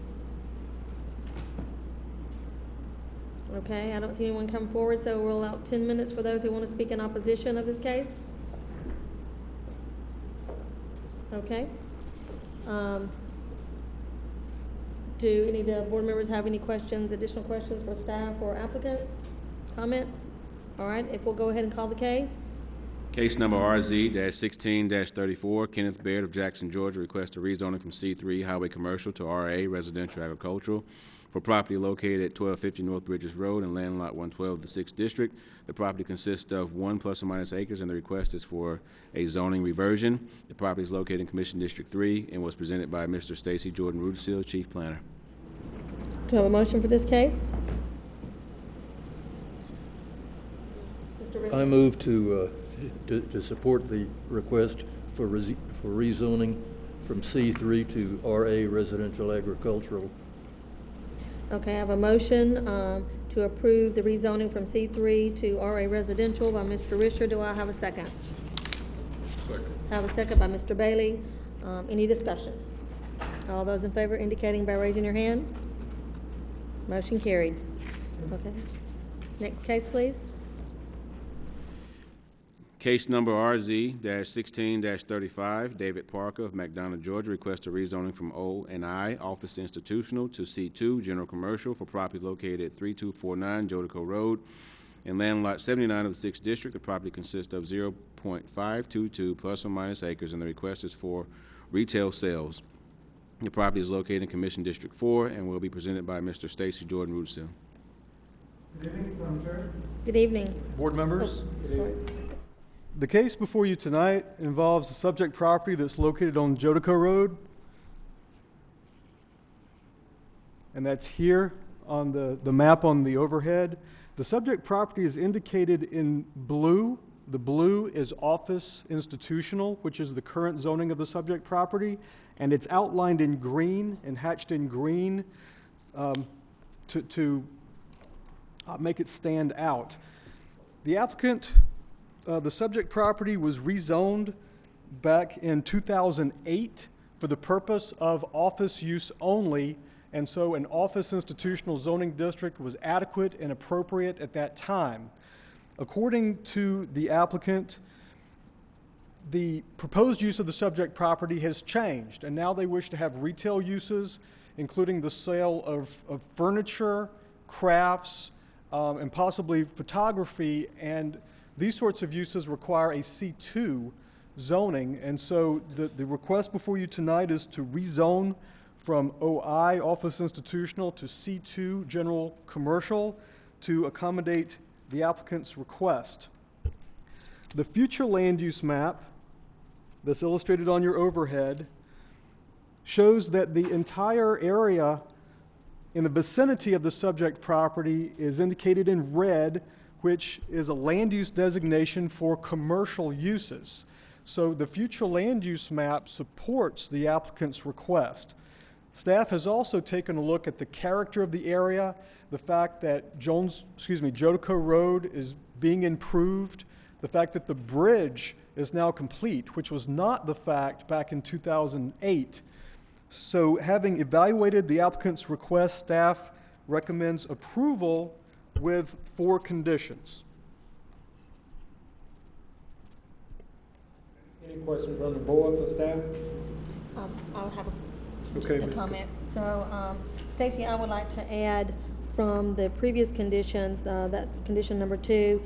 Okay, I don't see anyone come forward, so we'll allow 10 minutes for those who want to speak in opposition of this case. Okay. Do any of the board members have any questions, additional questions for staff or applicant? Comments? All right, if we'll go ahead and call the case.
Case number RZ-16-34, Kenneth Baird of Jackson, Georgia, requests a rezoning from C3 Highway Commercial to RA Residential Agricultural for property located at 1250 North Bridges Road in land lot 112 of the 6th District. The property consists of 1 ±, acres, and the request is for a zoning reversion. The property is located in Commission District 3 and was presented by Mr. Stacy Jordan Rudisill, Chief Planner.
Do you have a motion for this case?
I move to support the request for rezoning from C3 to RA Residential Agricultural.
Okay, I have a motion to approve the rezoning from C3 to RA Residential by Mr. Risher. Do I have a second?
Second.
I have a second by Mr. Bailey. Any discussion? All those in favor indicating by raising your hand. Motion carried. Okay. Next case, please.
Case number RZ-16-35, David Parker of McDonough, Georgia, requests a rezoning from O&I Office Institutional to C2 General Commercial for property located at 3249 Jodico Road in land lot 79 of the 6th District. The property consists of 0.522 ± acres, and the request is for retail sales. The property is located in Commission District 4 and will be presented by Mr. Stacy Jordan Rudisill.
Good evening, Madam Chair.
Good evening.
Board members. The case before you tonight involves the subject property that's located on Jodico Road. And that's here on the map on the overhead. The subject property is indicated in blue. The blue is office institutional, which is the current zoning of the subject property. And it's outlined in green and hatched in green to make it stand out. The applicant, the subject property was rezoned back in 2008 for the purpose of office use only, and so an office institutional zoning district was adequate and appropriate at that time. According to the applicant, the proposed use of the subject property has changed, and now they wish to have retail uses, including the sale of furniture, crafts, and possibly photography, and these sorts of uses require a C2 zoning, and so the request before you tonight is to rezone from OI, Office Institutional, to C2, General Commercial, to accommodate the applicant's request. The future land use map that's illustrated on your overhead shows that the entire area in the vicinity of the subject property is indicated in red, which is a land use designation for commercial uses. So the future land use map supports the applicant's request. Staff has also taken a look at the character of the area, the fact that Jodico Road is being improved, the fact that the bridge is now complete, which was not the fact back in 2008. So having evaluated the applicant's request, staff recommends approval with 4 conditions.
Any questions from the board for staff?
I'll have
Okay,
a
Ms.
comment. So, Stacy, I would like to add from the previous conditions, that condition number 2,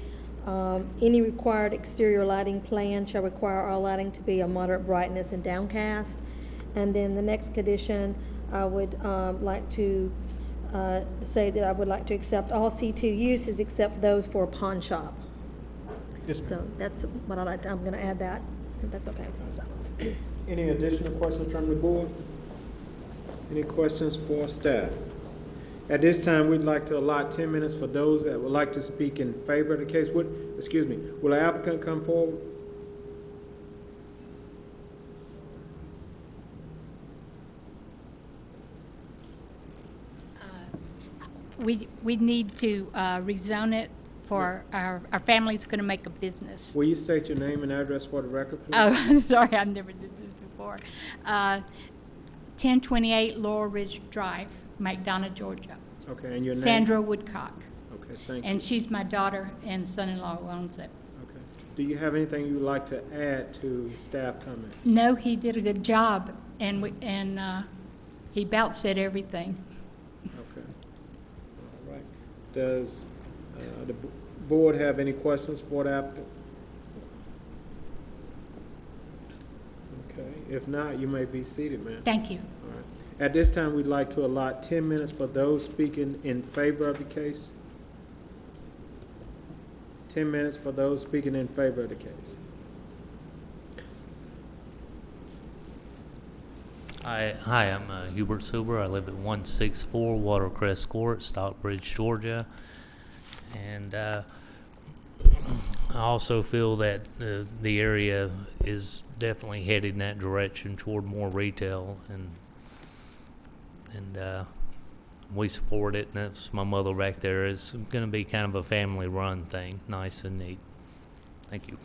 any required exterior lighting plan shall require all lighting to be of moderate brightness and downcast. And then the next condition, I would like to say that I would like to accept all C2 uses except those for a pawn shop.
Yes, ma'am.
So that's what I like to, I'm going to add that, if that's okay. So.
Any additional questions from the board? Any questions for staff? At this time, we'd like to allot 10 minutes for those that would like to speak in favor of the case. Will the applicant come forward?
We need to rezone it for our family's going to make a business.
Will you state your name and address for the record, please?
Oh, I'm sorry, I've never did this before. 1028 Laurel Ridge Drive, McDonough, Georgia.
Okay, and your name?
Sandra Woodcock.
Okay, thank you.
And she's my daughter and son-in-law who owns it.
Okay. Do you have anything you would like to add to staff comments?
No, he did a good job, and he about said everything.
Okay. All right. Does the board have any questions for the applicant? Okay. If not, you may be seated, ma'am.
Thank you.
All right. At this time, we'd like to allot 10 minutes for those speaking in favor of the case. 10 minutes for those speaking in favor of the case.
Hi, I'm Hubert Silber. I live at 164 Watercrest Court, Stockbridge, Georgia. And I also feel that the area is definitely headed in that direction toward more retail, and we support it. And that's my mother back there. It's going to be kind of a family-run thing, nice and neat. Thank you.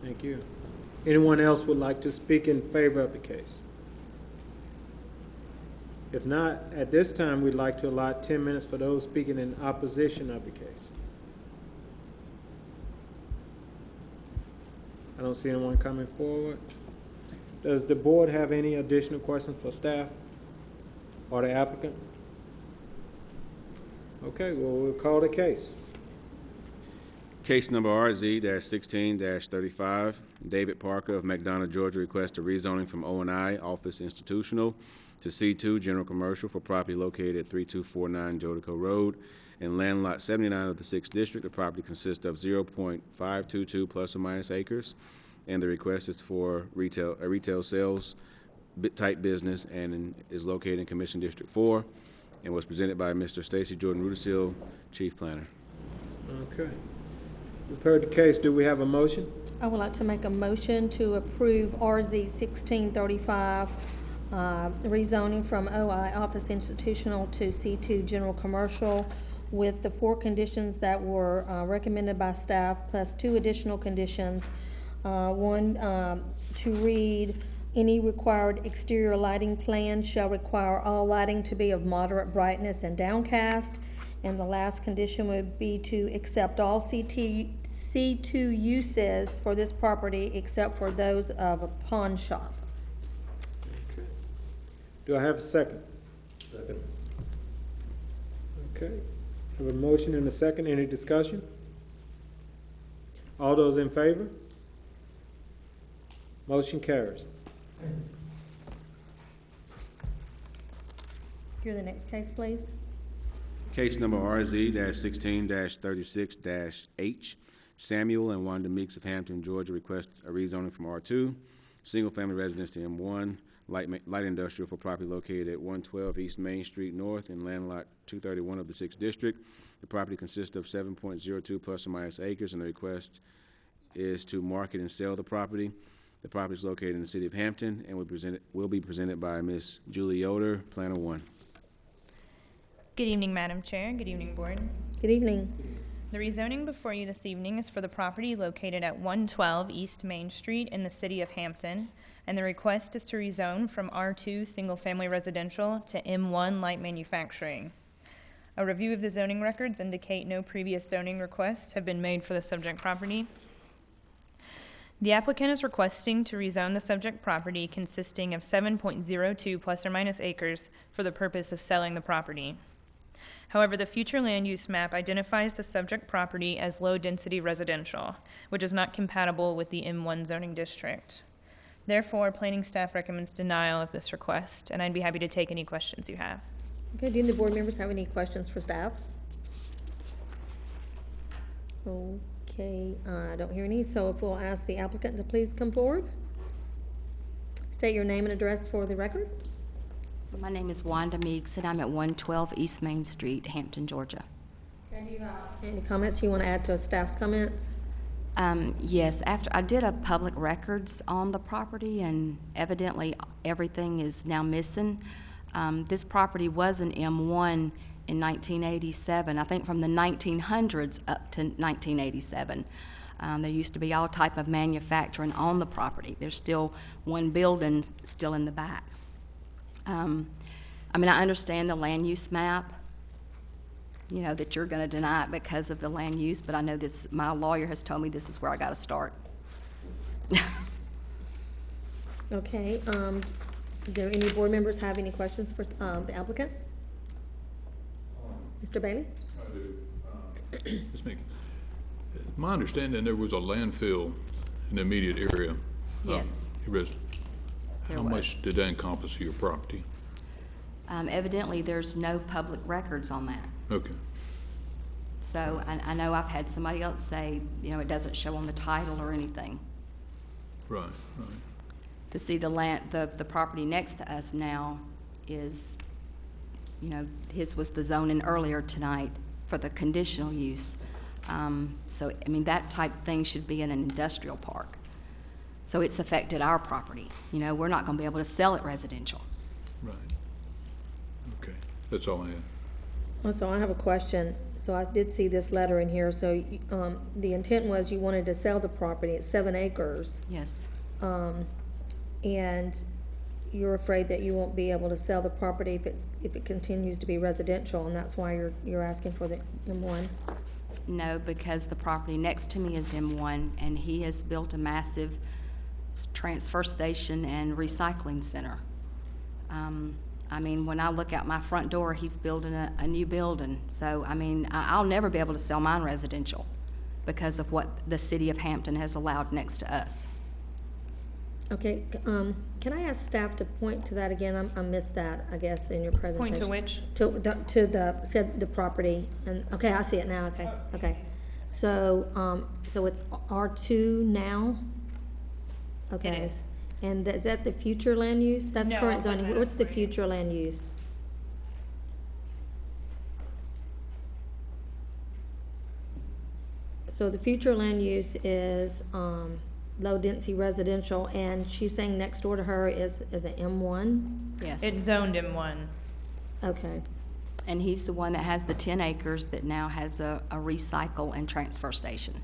Thank you. Anyone else would like to speak in favor of the case? If not, at this time, we'd like to allot 10 minutes for those speaking in opposition of the case. I don't see anyone coming forward. Does the board have any additional questions for staff or the applicant? Okay, well, we'll call the case.
Case number RZ-16-35, David Parker of McDonough, Georgia, requests a rezoning from O&I, Office Institutional, to C2, General Commercial, for property located at 3249 Jodico Road in land lot 79 of the 6th District. The property consists of 0.522 plus or minus acres, and the request is for retail sales type business, and is located in Commission District 4, and was presented by Mr. Stacy Jordan Rudisill, Chief Planner.
Okay. We've heard the case. Do we have a motion?
I would like to make a motion to approve RZ 1635, rezoning from OI Office Institutional to C2 General Commercial, with the 4 conditions that were recommended by staff, plus 2 additional conditions. One, to read, any required exterior lighting plan shall require all lighting to be of moderate brightness and downcast. And the last condition would be to accept all C2 uses for this property except for those of a pawn shop.
Okay. Do I have a second?
Second.
Okay. Have a motion and a second. Any discussion? All those in favor? Motion carries.
Hear the next case, please.
Case number RZ-16-36-H. Samuel and Wanda Meeks of Hampton, Georgia request a rezoning from R2, single-family residence to M1, light industrial for property located at 112 East Main Street North in land lot 231 of the 6th District. The property consists of 7.02 plus or minus acres, and the request is to market and sell the property. The property is located in the city of Hampton and will be presented by Ms. Julie Yoder, Planner 1.
Good evening, Madam Chair. Good evening, Board.
Good evening.
The rezoning before you this evening is for the property located at 112 East Main Street in the city of Hampton, and the request is to rezone from R2 single-family residential to M1 light manufacturing. A review of the zoning records indicate no previous zoning requests have been made for the subject property. The applicant is requesting to rezone the subject property consisting of 7.02 plus or minus acres for the purpose of selling the property. However, the future land use map identifies the subject property as low-density residential, which is not compatible with the M1 zoning district. Therefore, planning staff recommends denial of this request, and I'd be happy to take any questions you have.
Okay, do any of the board members have any questions for staff? Okay, I don't hear any, so if we'll ask the applicant to please come forward. State your name and address for the record.
My name is Wanda Meeks, and I'm at 112 East Main Street, Hampton, Georgia.
Any comments you want to add to staff's comments?
Yes, after I did a public records on the property, and evidently everything is now missing. This property was an M1 in 1987, I think from the 1900s up to 1987. There used to be all type of manufacturing on the property. There's still one building still in the back. I mean, I understand the land use map, you know, that you're going to deny it because of the land use, but I know this, my lawyer has told me this is where I got to start.
Okay, do any board members have any questions for the applicant? Mr. Bailey?
I do. Ms. Meeks, my understanding there was a landfill in the immediate area.
Yes.
How much did that encompass your property?
Evidently, there's no public records on that.
Okay.
So I know I've had somebody else say, you know, it doesn't show on the title or anything.
Right, right.
To see the land, the property next to us now is, you know, his was the zoning earlier tonight for the conditional use. So, I mean, that type thing should be in an industrial park. So it's affected our property. You know, we're not going to be able to sell it residential.
Right. Okay, that's all I have.
Also, I have a question. So I did see this letter in here. So the intent was you wanted to sell the property at 7 acres.
Yes.
And you're afraid that you won't be able to sell the property if it continues to be residential, and that's why you're asking for the M1?
No, because the property next to me is M1, and he has built a massive transfer station and recycling center. I mean, when I look out my front door, he's building a new building. So, I mean, I'll never be able to sell mine residential because of what the city of Hampton has allowed next to us.
Okay, can I ask staff to point to that again? I missed that, I guess, in your presentation.
Point to which?
Said the property, and, okay, I see it now, okay. So, so it's R2 now? Okay.
It is.
And is that the future land use? That's
No,
current
I'll
zoning.
find that
What's
out
the
for you.
future land use? So the future land use is, low-density residential, and she's saying next door to her is an M1?
Yes.
It's zoned M1.
Okay.
And he's the one that has the 10 acres that now has a recycle and transfer station.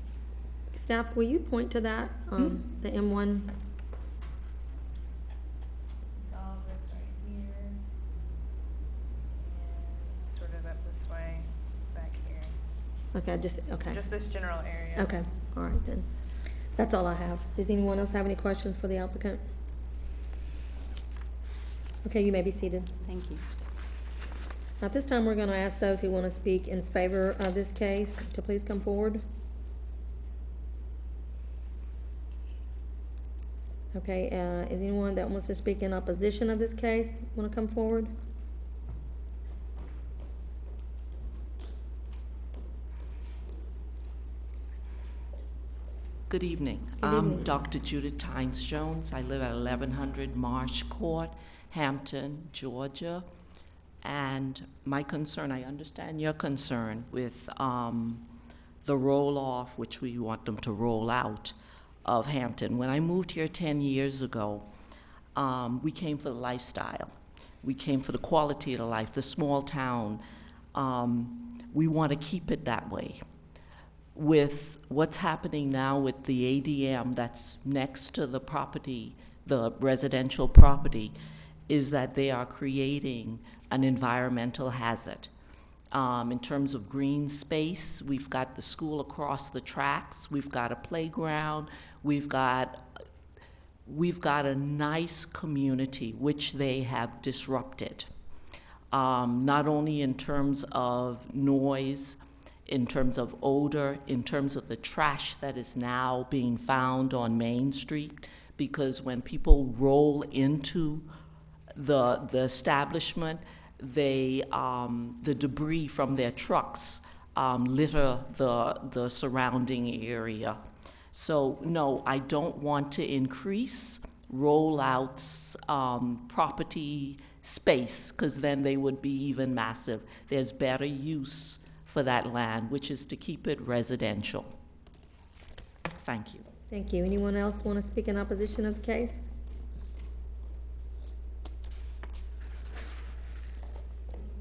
Staff, will you point to that, the M1?
It's all this right here. And sort of up this way, back here.
Okay, okay.
Just this general area.
Okay, all right then. That's all I have. Does anyone else have any questions for the applicant? Okay, you may be seated.
Thank you.
At this time, we're going to ask those who want to speak in favor of this case to please come forward. Okay, is anyone that wants to speak in opposition of this case want to come forward?
Good evening. I'm Dr. Judith Tynes Jones. I live at 1100 Marsh Court, Hampton, Georgia. And my concern, I understand your concern with the roll-off, which we want them to roll out, of Hampton. When I moved here 10 years ago, we came for the lifestyle. We came for the quality of the life, the small town. We want to keep it that way. With what's happening now with the ADM that's next to the property, the residential property, is that they are creating an environmental hazard. In terms of green space, we've got the school across the tracks, we've got a playground, we've got a nice community which they have disrupted. Not only in terms of noise, in terms of odor, in terms of the trash that is now being found on Main Street, because when people roll into the establishment, the debris from their trucks litter the surrounding area. So no, I don't want to increase rollouts, property space, because then they would be even massive. There's better use for that land, which is to keep it residential. Thank you.
Thank you. Anyone else want to speak in opposition of the case?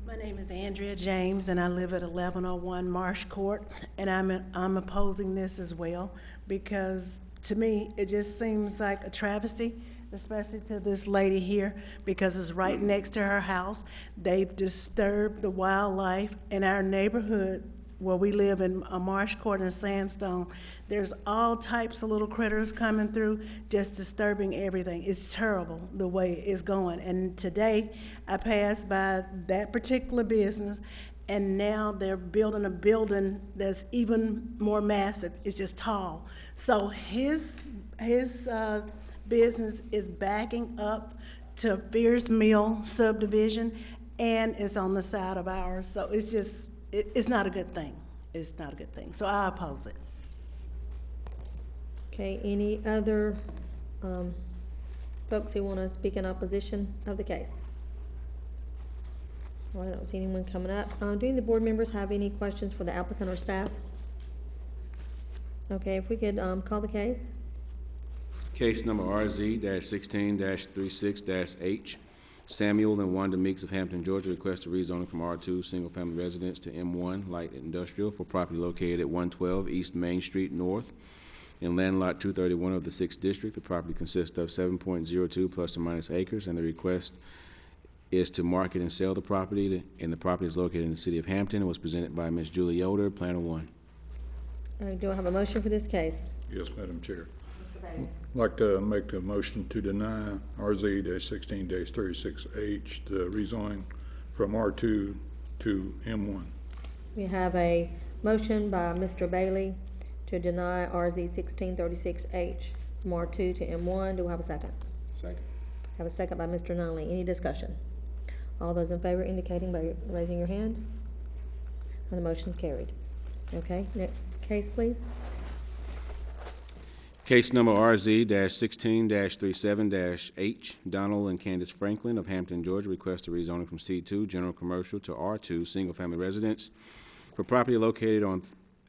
My name is Andrea James, and I live at 1101 Marsh Court, and I'm opposing this as well, because to me, it just seems like a travesty, especially to this lady here, because it's right next to her house. They've disturbed the wildlife in our neighborhood where we live in Marsh Court and Sandstone. There's all types of little critters coming through, just disturbing everything. It's terrible the way it's going. And today, I passed by that particular business, and now they're building a building that's even more massive. It's just tall. So his business is backing up to Fierce Mill subdivision, and it's on the side of ours. So it's just, it's not a good thing. It's not a good thing. So I oppose it.
Okay, any other folks who want to speak in opposition of the case? All right, I don't see anyone coming up. Do any of the board members have any questions for the applicant or staff? Okay, if we could call the case.
Case number RZ-16-36-H. Samuel and Wanda Meeks of Hampton, Georgia, request a rezoning from R2 single-family residence to M1 light industrial for property located at 112 East Main Street North in land lot 231 of the 6th District. The property consists of 7.02 plus or minus acres, and the request is to market and sell the property, and the property is located in the city of Hampton and was presented by Ms. Julie Yoder, Planner 1.
Do I have a motion for this case?
Yes, Madam Chair. I'd like to make a motion to deny RZ-16-36H, the rezoning from R2 to M1.
We have a motion by Mr. Bailey to deny RZ 1636H from R2 to M1. Do we have a second?
Second.
Have a second by Mr. Nunley. Any discussion? All those in favor indicating by raising your hand. And the motion's carried. Okay, next case, please.
Case number RZ-16-37-H. Donald and Candace Franklin of Hampton, Georgia, request a rezoning from C2 general commercial to R2 single-family residence for property located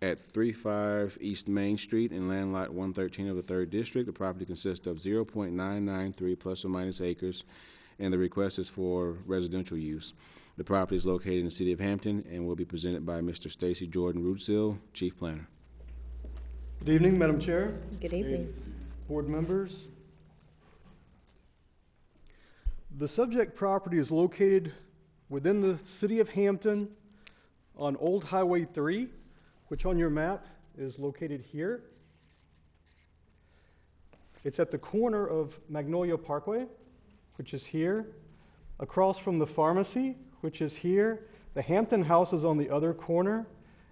at 35 East Main Street in land lot 113 of the 3rd District. The property consists of 0.993 plus or minus acres, and the request is for residential use. The property is located in the city of Hampton and will be presented by Mr. Stacy Jordan Rootsil, Chief Planner.
Good evening, Madam Chair.
Good evening.
Board members. The subject property is located within the city of Hampton on Old Highway 3, which on your map is located here. It's at the corner of Magnolia Parkway, which is here, across from the pharmacy, which is here. The Hampton House is on the other corner,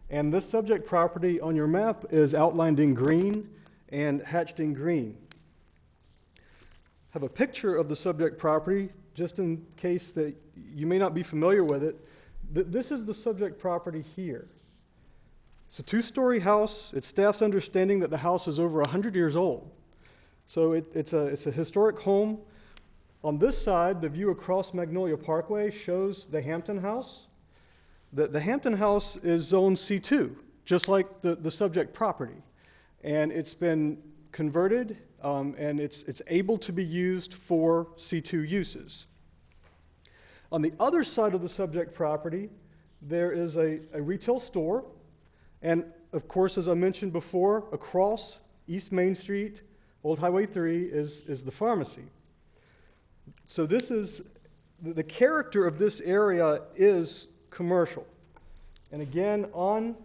and this subject property on your map is outlined in green and hatched in green. I have a picture of the subject property, just in case that you may not be familiar with it. This is the subject property here. It's a two-story house. It's staff's understanding that the house is over 100 years old. So it's a historic home. On this side, the view across Magnolia Parkway shows the Hampton House. The Hampton House is zoned C2, just like the subject property. And it's been converted, and it's able to be used for C2 uses. On the other side of the subject property, there is a retail store. And of course, as I mentioned before, across East Main Street, Old Highway 3 is the pharmacy. So this is, the character of this area is commercial. And again, on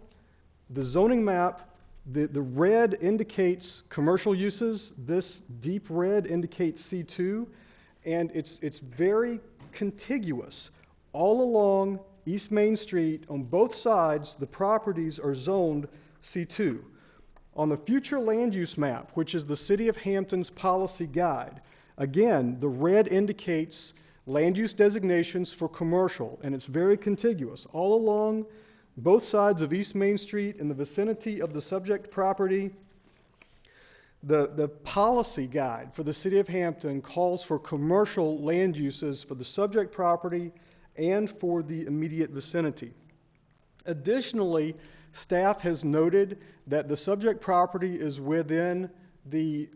the zoning map, the red indicates commercial uses. This deep red indicates C2, and it's very contiguous. All along East Main Street, on both sides, the properties are zoned C2. On the future land use map, which is the City of Hampton's policy guide, again, the red indicates land use designations for commercial, and it's very contiguous. All along both sides of East Main Street in the vicinity of the subject property, the policy guide for the City of Hampton calls for commercial land uses for the subject property and for the immediate vicinity. Additionally, staff has noted that the subject property is within the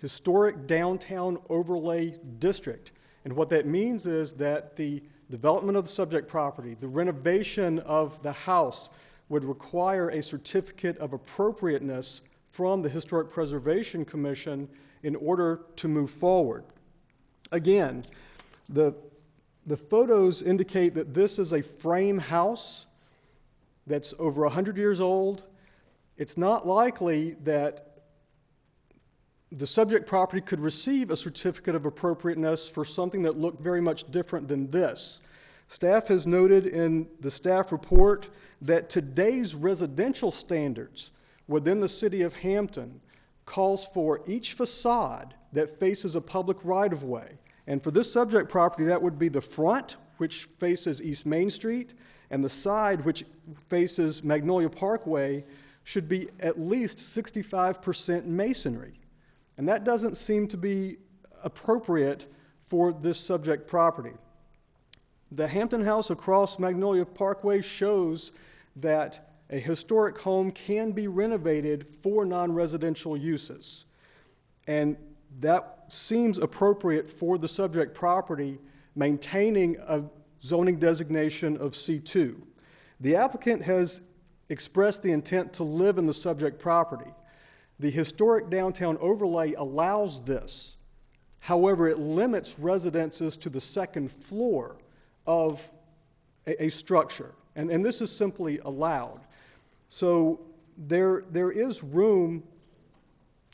historic downtown overlay district. And what that means is that the development of the subject property, the renovation of the house, would require a certificate of appropriateness from the Historic Preservation Commission in order to move forward. Again, the photos indicate that this is a frame house that's over 100 years old. It's not likely that the subject property could receive a certificate of appropriateness for something that looked very much different than this. Staff has noted in the staff report that today's residential standards within the City of Hampton calls for each facade that faces a public right-of-way. And for this subject property, that would be the front, which faces East Main Street, and the side, which faces Magnolia Parkway, should be at least 65% masonry. And that doesn't seem to be appropriate for this subject property. The Hampton House across Magnolia Parkway shows that a historic home can be renovated for non-residential uses. And that seems appropriate for the subject property, maintaining a zoning designation of C2. The applicant has expressed the intent to live in the subject property. The historic downtown overlay allows this. However, it limits residences to the second floor of a structure, and this is simply allowed. So there is room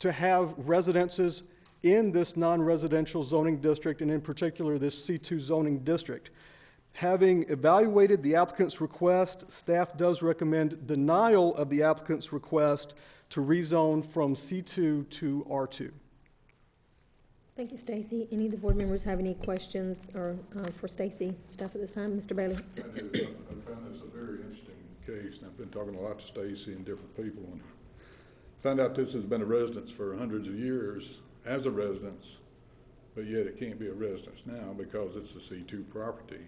to have residences in this non-residential zoning district, and in particular this C2 zoning district. Having evaluated the applicant's request, staff does recommend denial of the applicant's request to rezone from C2 to R2.
Thank you, Stacy. Any of the board members have any questions or for Stacy, staff at this time? Mr. Bailey.
I found this a very interesting case, and I've been talking a lot to Stacy and different people, and found out this has been a residence for hundreds of years as a residence, but yet it can't be a residence now because it's a C2 property.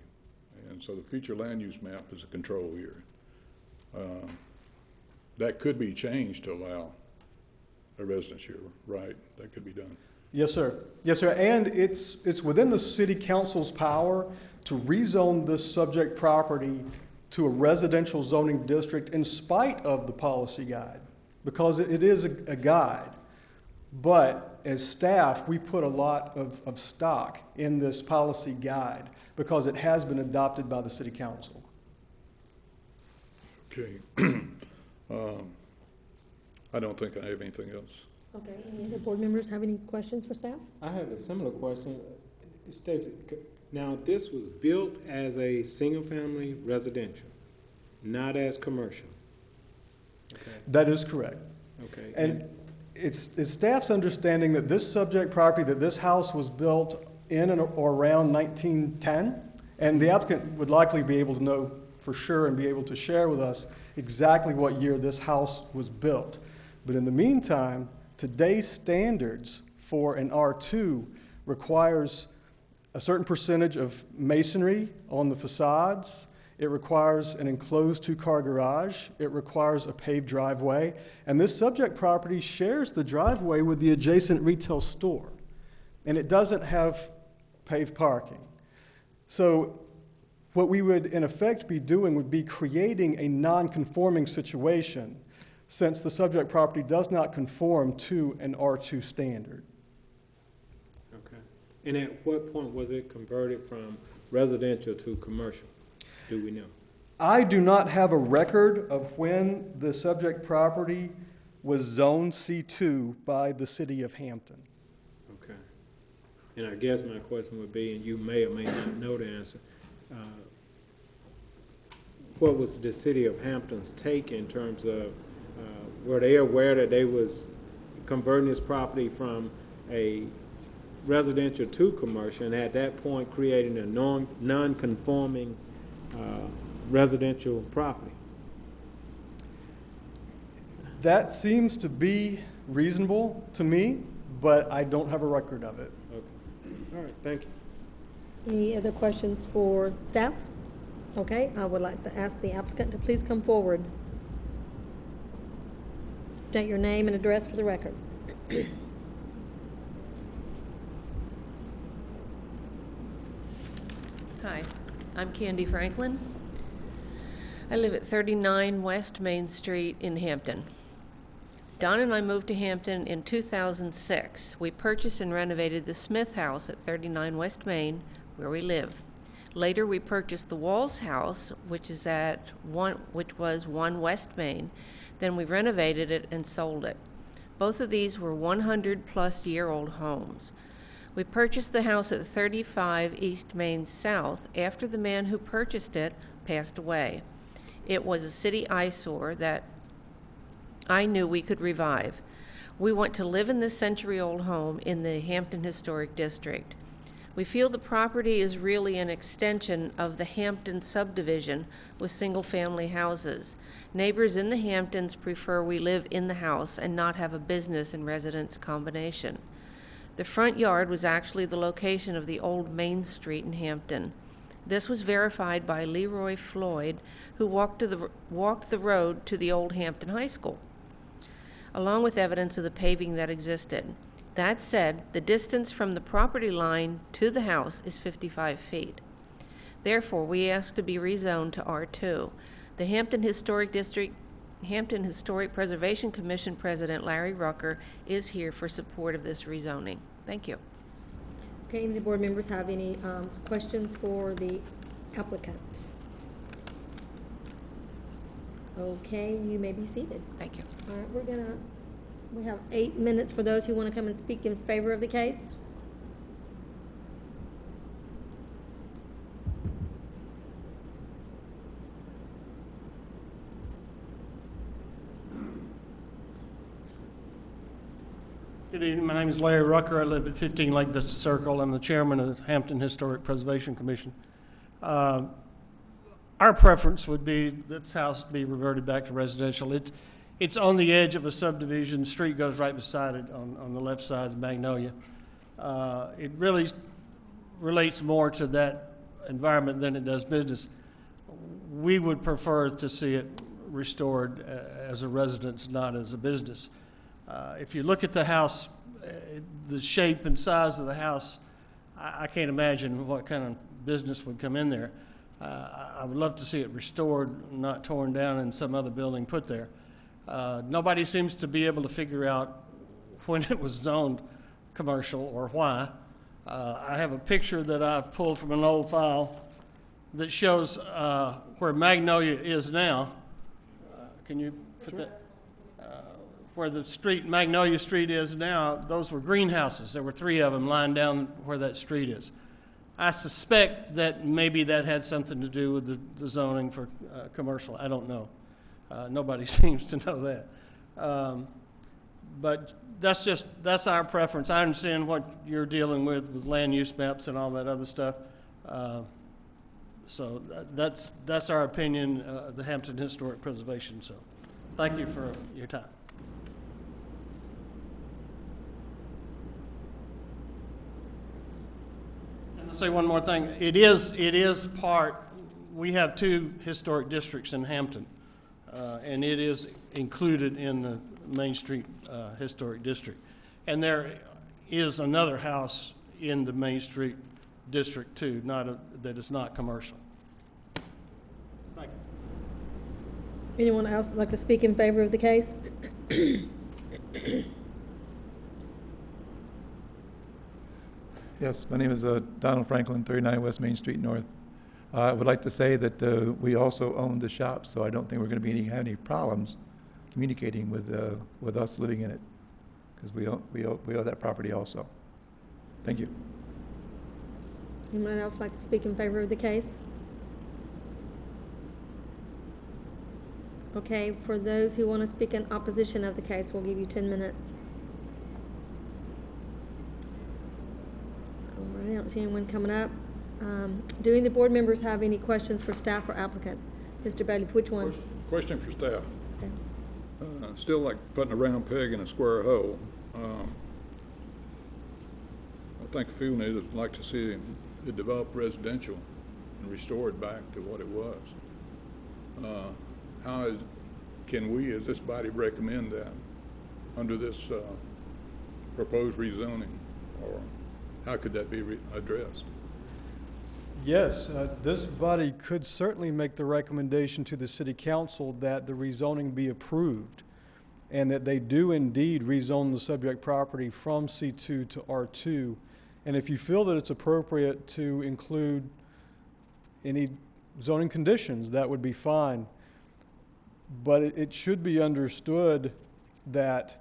And so the future land use map is a control here. That could be changed to allow a residence here, right? That could be done.
Yes, sir. Yes, sir. And it's within the city council's power to rezone this subject property to a residential zoning district in spite of the policy guide, because it is a guide. But as staff, we put a lot of stock in this policy guide because it has been adopted by the city council.
Okay. I don't think I have anything else.
Okay, any other board members have any questions for staff?
I have a similar question. Stacy, now this was built as a single-family residential, not as commercial. Okay.
That is correct.
Okay.
And it's staff's understanding that this subject property, that this house was built in or around 1910, and the applicant would likely be able to know for sure and be able to share with us exactly what year this house was built. But in the meantime, today's standards for an R2 requires a certain percentage of masonry on the facades. It requires an enclosed two-car garage. It requires a paved driveway. And this subject property shares the driveway with the adjacent retail store. And it doesn't have paved parking. So what we would, in effect, be doing would be creating a non-conforming situation, since the subject property does not conform to an R2 standard.
Okay. And at what point was it converted from residential to commercial? Do we know?
I do not have a record of when the subject property was zoned C2 by the city of Hampton.
Okay. And I guess my question would be, and you may or may not know the answer, what was the city of Hampton's take in terms of, were they aware that they was converting this property from a residential to commercial, and at that point creating a non-conforming residential property?
That seems to be reasonable to me, but I don't have a record of it.
Okay. All right, thank you.
Any other questions for staff? Okay, I would like to ask the applicant to please come forward. State your name and address for the record.
Hi, I'm Candy Franklin. I live at 39 West Main Street in Hampton. Don and I moved to Hampton in 2006. We purchased and renovated the Smith House at 39 West Main, where we live. Later, we purchased the Walls House, which was 1 West Main. Then we renovated it and sold it. Both of these were 100-plus-year-old homes. We purchased the house at 35 East Main South after the man who purchased it passed away. It was a city eyesore that I knew we could revive. We want to live in this century-old home in the Hampton Historic District. We feel the property is really an extension of the Hampton subdivision with single-family houses. Neighbors in the Hamptons prefer we live in the house and not have a business and residence combination. The front yard was actually the location of the old Main Street in Hampton. This was verified by Leroy Floyd, who walked the road to the old Hampton High School, along with evidence of the paving that existed. That said, the distance from the property line to the house is 55 feet. Therefore, we ask to be rezoned to R2. The Hampton Historic Preservation Commission President Larry Rucker is here for support of this rezoning. Thank you.
Okay, any of the board members have any questions for the applicant? Okay, you may be seated.
Thank you.
All right, we have 8 minutes for those who want to come and speak in favor of the case.
Good evening. My name is Larry Rucker. I live at 15 Lake Vista Circle. I'm the chairman of the Hampton Historic Preservation Commission. Our preference would be this house be reverted back to residential. It's on the edge of a subdivision. The street goes right beside it on the left side of Magnolia. It really relates more to that environment than it does business. We would prefer to see it restored as a residence, not as a business. If you look at the house, the shape and size of the house, I can't imagine what kind of business would come in there. I would love to see it restored, not torn down and some other building put there. Nobody seems to be able to figure out when it was zoned commercial or why. I have a picture that I've pulled from an old file that shows where Magnolia is now. Can you put that? Where the street, Magnolia Street is now, those were greenhouses. There were 3 of them lying down where that street is. I suspect that maybe that had something to do with the zoning for commercial. I don't know. Nobody seems to know that. But that's our preference. I understand what you're dealing with land use maps and all that other stuff. So that's our opinion, the Hampton Historic Preservation. So thank you for your time. And I'll say one more thing. It is part, we have 2 historic districts in Hampton, and it is included in the Main Street Historic District. And there is another house in the Main Street District too, that is not commercial. Thank you.
Anyone else like to speak in favor of the case?
Yes, my name is Donald Franklin, 39 West Main Street North. I would like to say that we also own the shop, so I don't think we're going to have any problems communicating with us living in it, because we own that property also. Thank you.
Anyone else like to speak in favor of the case? Okay, for those who want to speak in opposition of the case, we'll give you 10 minutes. All right, I don't see anyone coming up. Do any of the board members have any questions for staff or applicant? Mr. Bailey, which one?
Question for staff.
Okay.
Still like putting a round peg in a square hole. I think a few would like to see it develop residential and restored back to what it was. Can we, as this body, recommend that under this proposed rezoning, or how could that be addressed?
Yes, this body could certainly make the recommendation to the city council that the rezoning be approved, and that they do indeed rezone the subject property from C2 to R2. And if you feel that it's appropriate to include any zoning conditions, that would be fine. But it should be understood that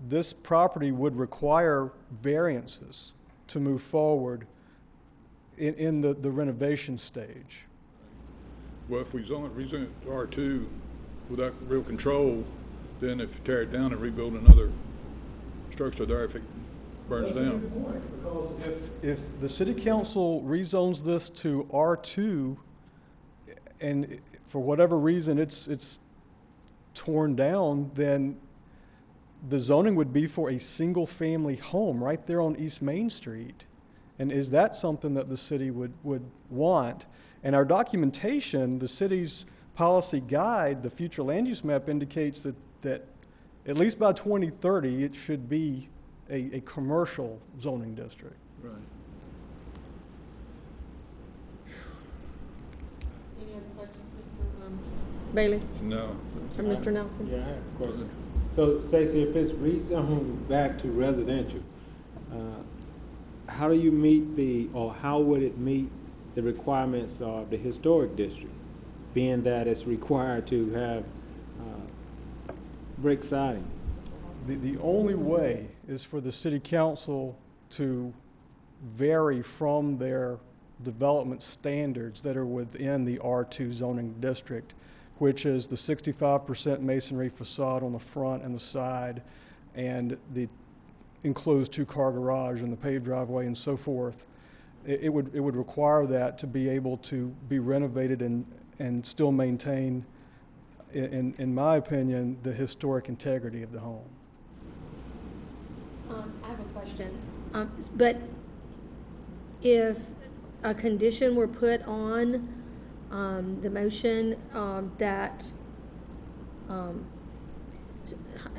this property would require variances to move forward in the renovation stage.
Well, if we rezone it to R2 without real control, then if you tear it down and rebuild another structure there, if it burns down.
That's a good point, because if the city council rezones this to R2, and for whatever reason it's torn down, then the zoning would be for a single-family home right there on East Main Street. And is that something that the city would want? And our documentation, the city's policy guide, the future land use map, indicates that at least by 2030, it should be a commercial zoning district.
Right.
Any other questions, Mr. Bailey?
No.
Or Mr. Nelson?
Yeah, I have a question. So, Stacey, if it's rezoned back to residential, how do you meet how would it meet the requirements of the historic district, being that it's required to have brick siding?
The only way is for the city council to vary from their development standards that are within the R2 zoning district, which is the 65% masonry facade on the front and the side, and the enclosed 2-car garage and the paved driveway and so forth. It would require that to be able to be renovated and still maintain, in my opinion, the historic integrity of the home.
I have a question. But if a condition were put on the motion that,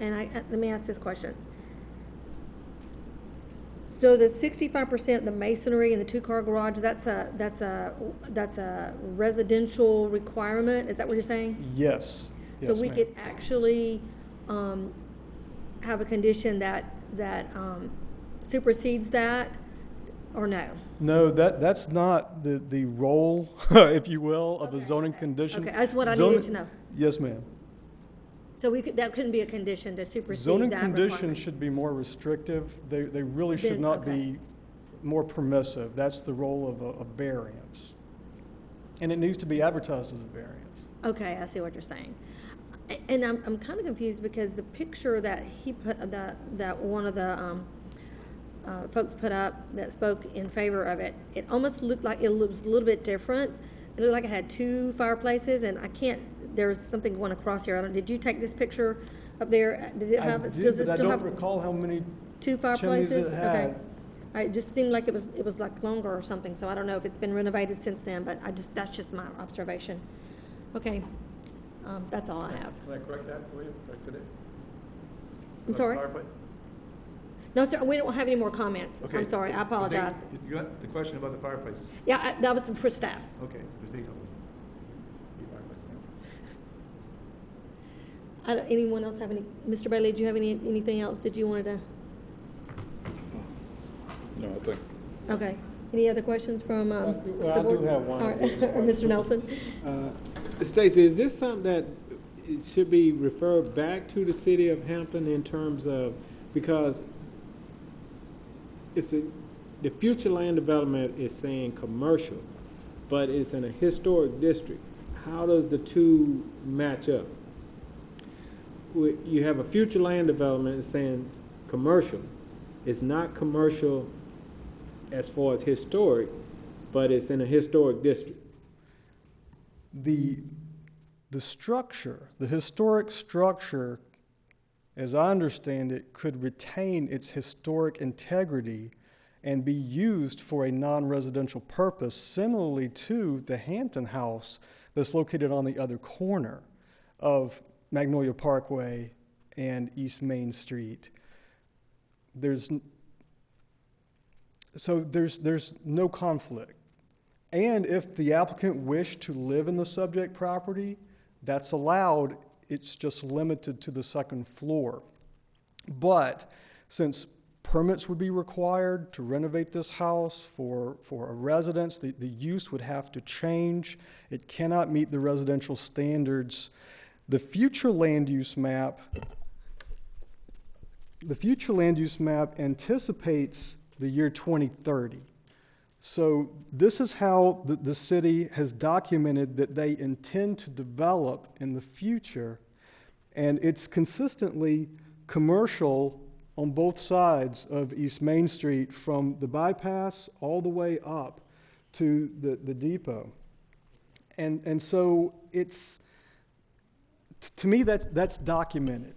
let me ask this question. So the 65%, the masonry and the 2-car garage, that's a residential requirement? Is that what you're saying?
Yes.
So we could actually have a condition that supersedes that, or no?
No, that's not the role, if you will, of the zoning condition.
Okay, that's what I needed to know.
Yes, ma'am.
So that couldn't be a condition to supersede that
Zoning
requirement?
conditions should be more restrictive. They really should not be more permissive. That's the role of a variance. And it needs to be advertised as a variance.
Okay, I see what you're saying. And I'm kind of confused because the picture that he put, that one of the folks put up that spoke in favor of it, it almost looked like it was a little bit different. It looked like it had two fireplaces, and I can't, there's something going across here. I don't, did you take this picture up there? Did it have, does it still have
I don't recall how many
two
chimneys
fireplaces?
it had.
Okay. It just seemed like it was like longer or something, so I don't know if it's been renovated since then, but that's just my observation. Okay, that's all I have.
Can I correct that for you? Could it?
I'm sorry?
Fireplace?
No, sir, we don't have any more comments.
Okay.
I'm sorry, I apologize.
You got the question about the fireplaces?
Yeah, that was for staff.
Okay, there's 8 of them.
Anyone else have any, Mr. Bailey, do you have anything else that you wanted to?
No, I think.
Okay. Any other questions from
Well,
the
I
board?
do have one.
Or Mr. Nelson?
Stacy, is this something that it should be referred back to the city of Hampton in terms of, because the future land development is saying commercial, but it's in a historic district. How does the two match up? You have a future land development saying commercial. It's not commercial as far as historic, but it's in a historic district.
The structure, the historic structure, as I understand it, could retain its historic integrity and be used for a non-residential purpose, similarly to the Hampton House that's located on the other corner of Magnolia Parkway and East Main Street. There's no conflict. And if the applicant wished to live in the subject property, that's allowed. It's just limited to the second floor. But since permits would be required to renovate this house for a residence, the use would have to change. It cannot meet the residential standards. The future land use map anticipates the year 2030. So this is how the city has documented that they intend to develop in the future, and it's consistently commercial on both sides of East Main Street, from the bypass all the way up to the depot. And so it's, to me, that's documented.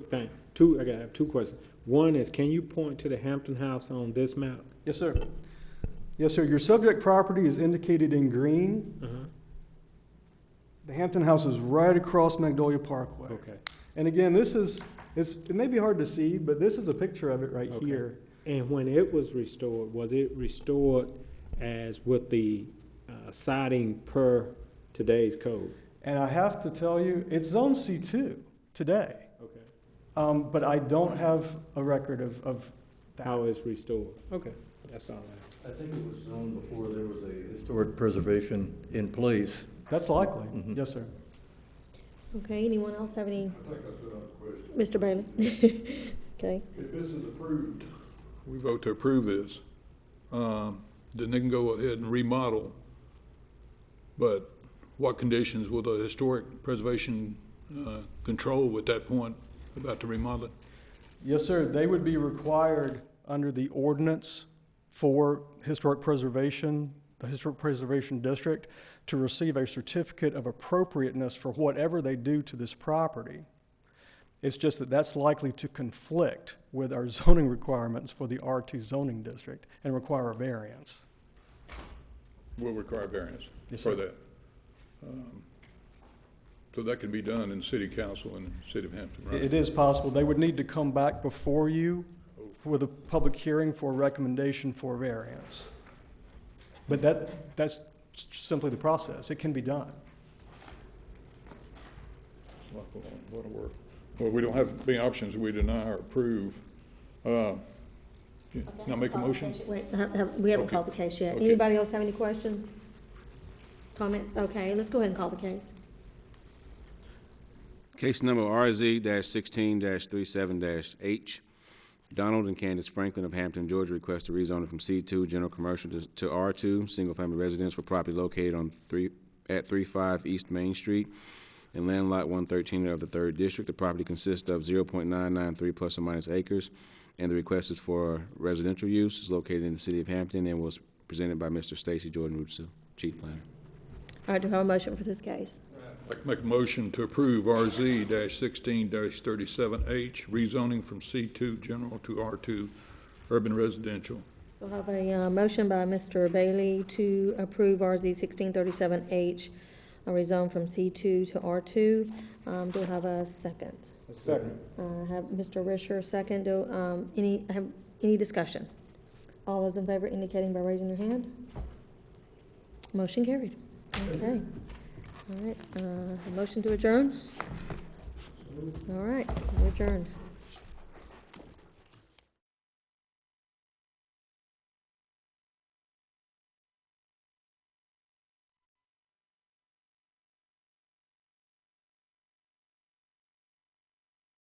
Thank you. I have two questions. One is, can you point to the Hampton House on this map?
Yes, sir. Yes, sir. Your subject property is indicated in green. The Hampton House is right across Magnolia Parkway.
Okay.
And again, it may be hard to see, but this is a picture of it right here.
And when it was it restored as with the siding per today's code?
And I have to tell you, it's zone C2 today.
Okay.
But I don't have a record of that.
How it's restored? Okay, that's all I have.
I think it was zoned before there was a historic preservation in place.
That's likely. Yes, sir.
Okay, anyone else have any?
I think I still have a question.
Mr. Bailey? Okay.
If this is approved, we vote to approve this, then they can go ahead and remodel. But what conditions will the historic preservation control at that point about the remodeling?
Yes, sir. They would be required under the ordinance for historic preservation, the Historic Preservation District, to receive a certificate of appropriateness for whatever they do to this property. It's just that that's likely to conflict with our zoning requirements for the R2 zoning district and require a variance.
Will require variance
Yes,
for
sir.
that. So that can be done in city council in the city of Hampton, right?
It is possible. They would need to come back before you with a public hearing for a recommendation for variance. But that's simply the process. It can be done.
It's like a lot of work. Well, we don't have many options. We deny or approve. Now make a motion?
Wait, we haven't called the case yet. Anybody else have any questions? Comments? Okay, let's go ahead and call the case.
Case number RZ-16-37-H. Donald and Candace Franklin of Hampton, Georgia, request a rezoning from C2 general commercial to R2 single family residence for property located on 35 East Main Street. in land lot 113 of the 3rd District. The property consists of 0.993 plus or minus acres, and the request is for residential use. It's located in the city of Hampton and was presented by Mr. Stacy Jordan Rootsil, Chief Planner.
All right, do I have a motion for this case?
I'd like to make a motion to approve RZ-16-37H, rezoning from C2 General to R2 Urban Residential.
So I have a motion by Mr. Bailey to approve RZ 1637H, rezone from C2 to R2. Do I have a second?
A second.
Have Mr. Risher second. Any discussion? All those in favor indicating by raising your hand. Motion carried. Okay. All right, motion to adjourn? All right, we're adjourned.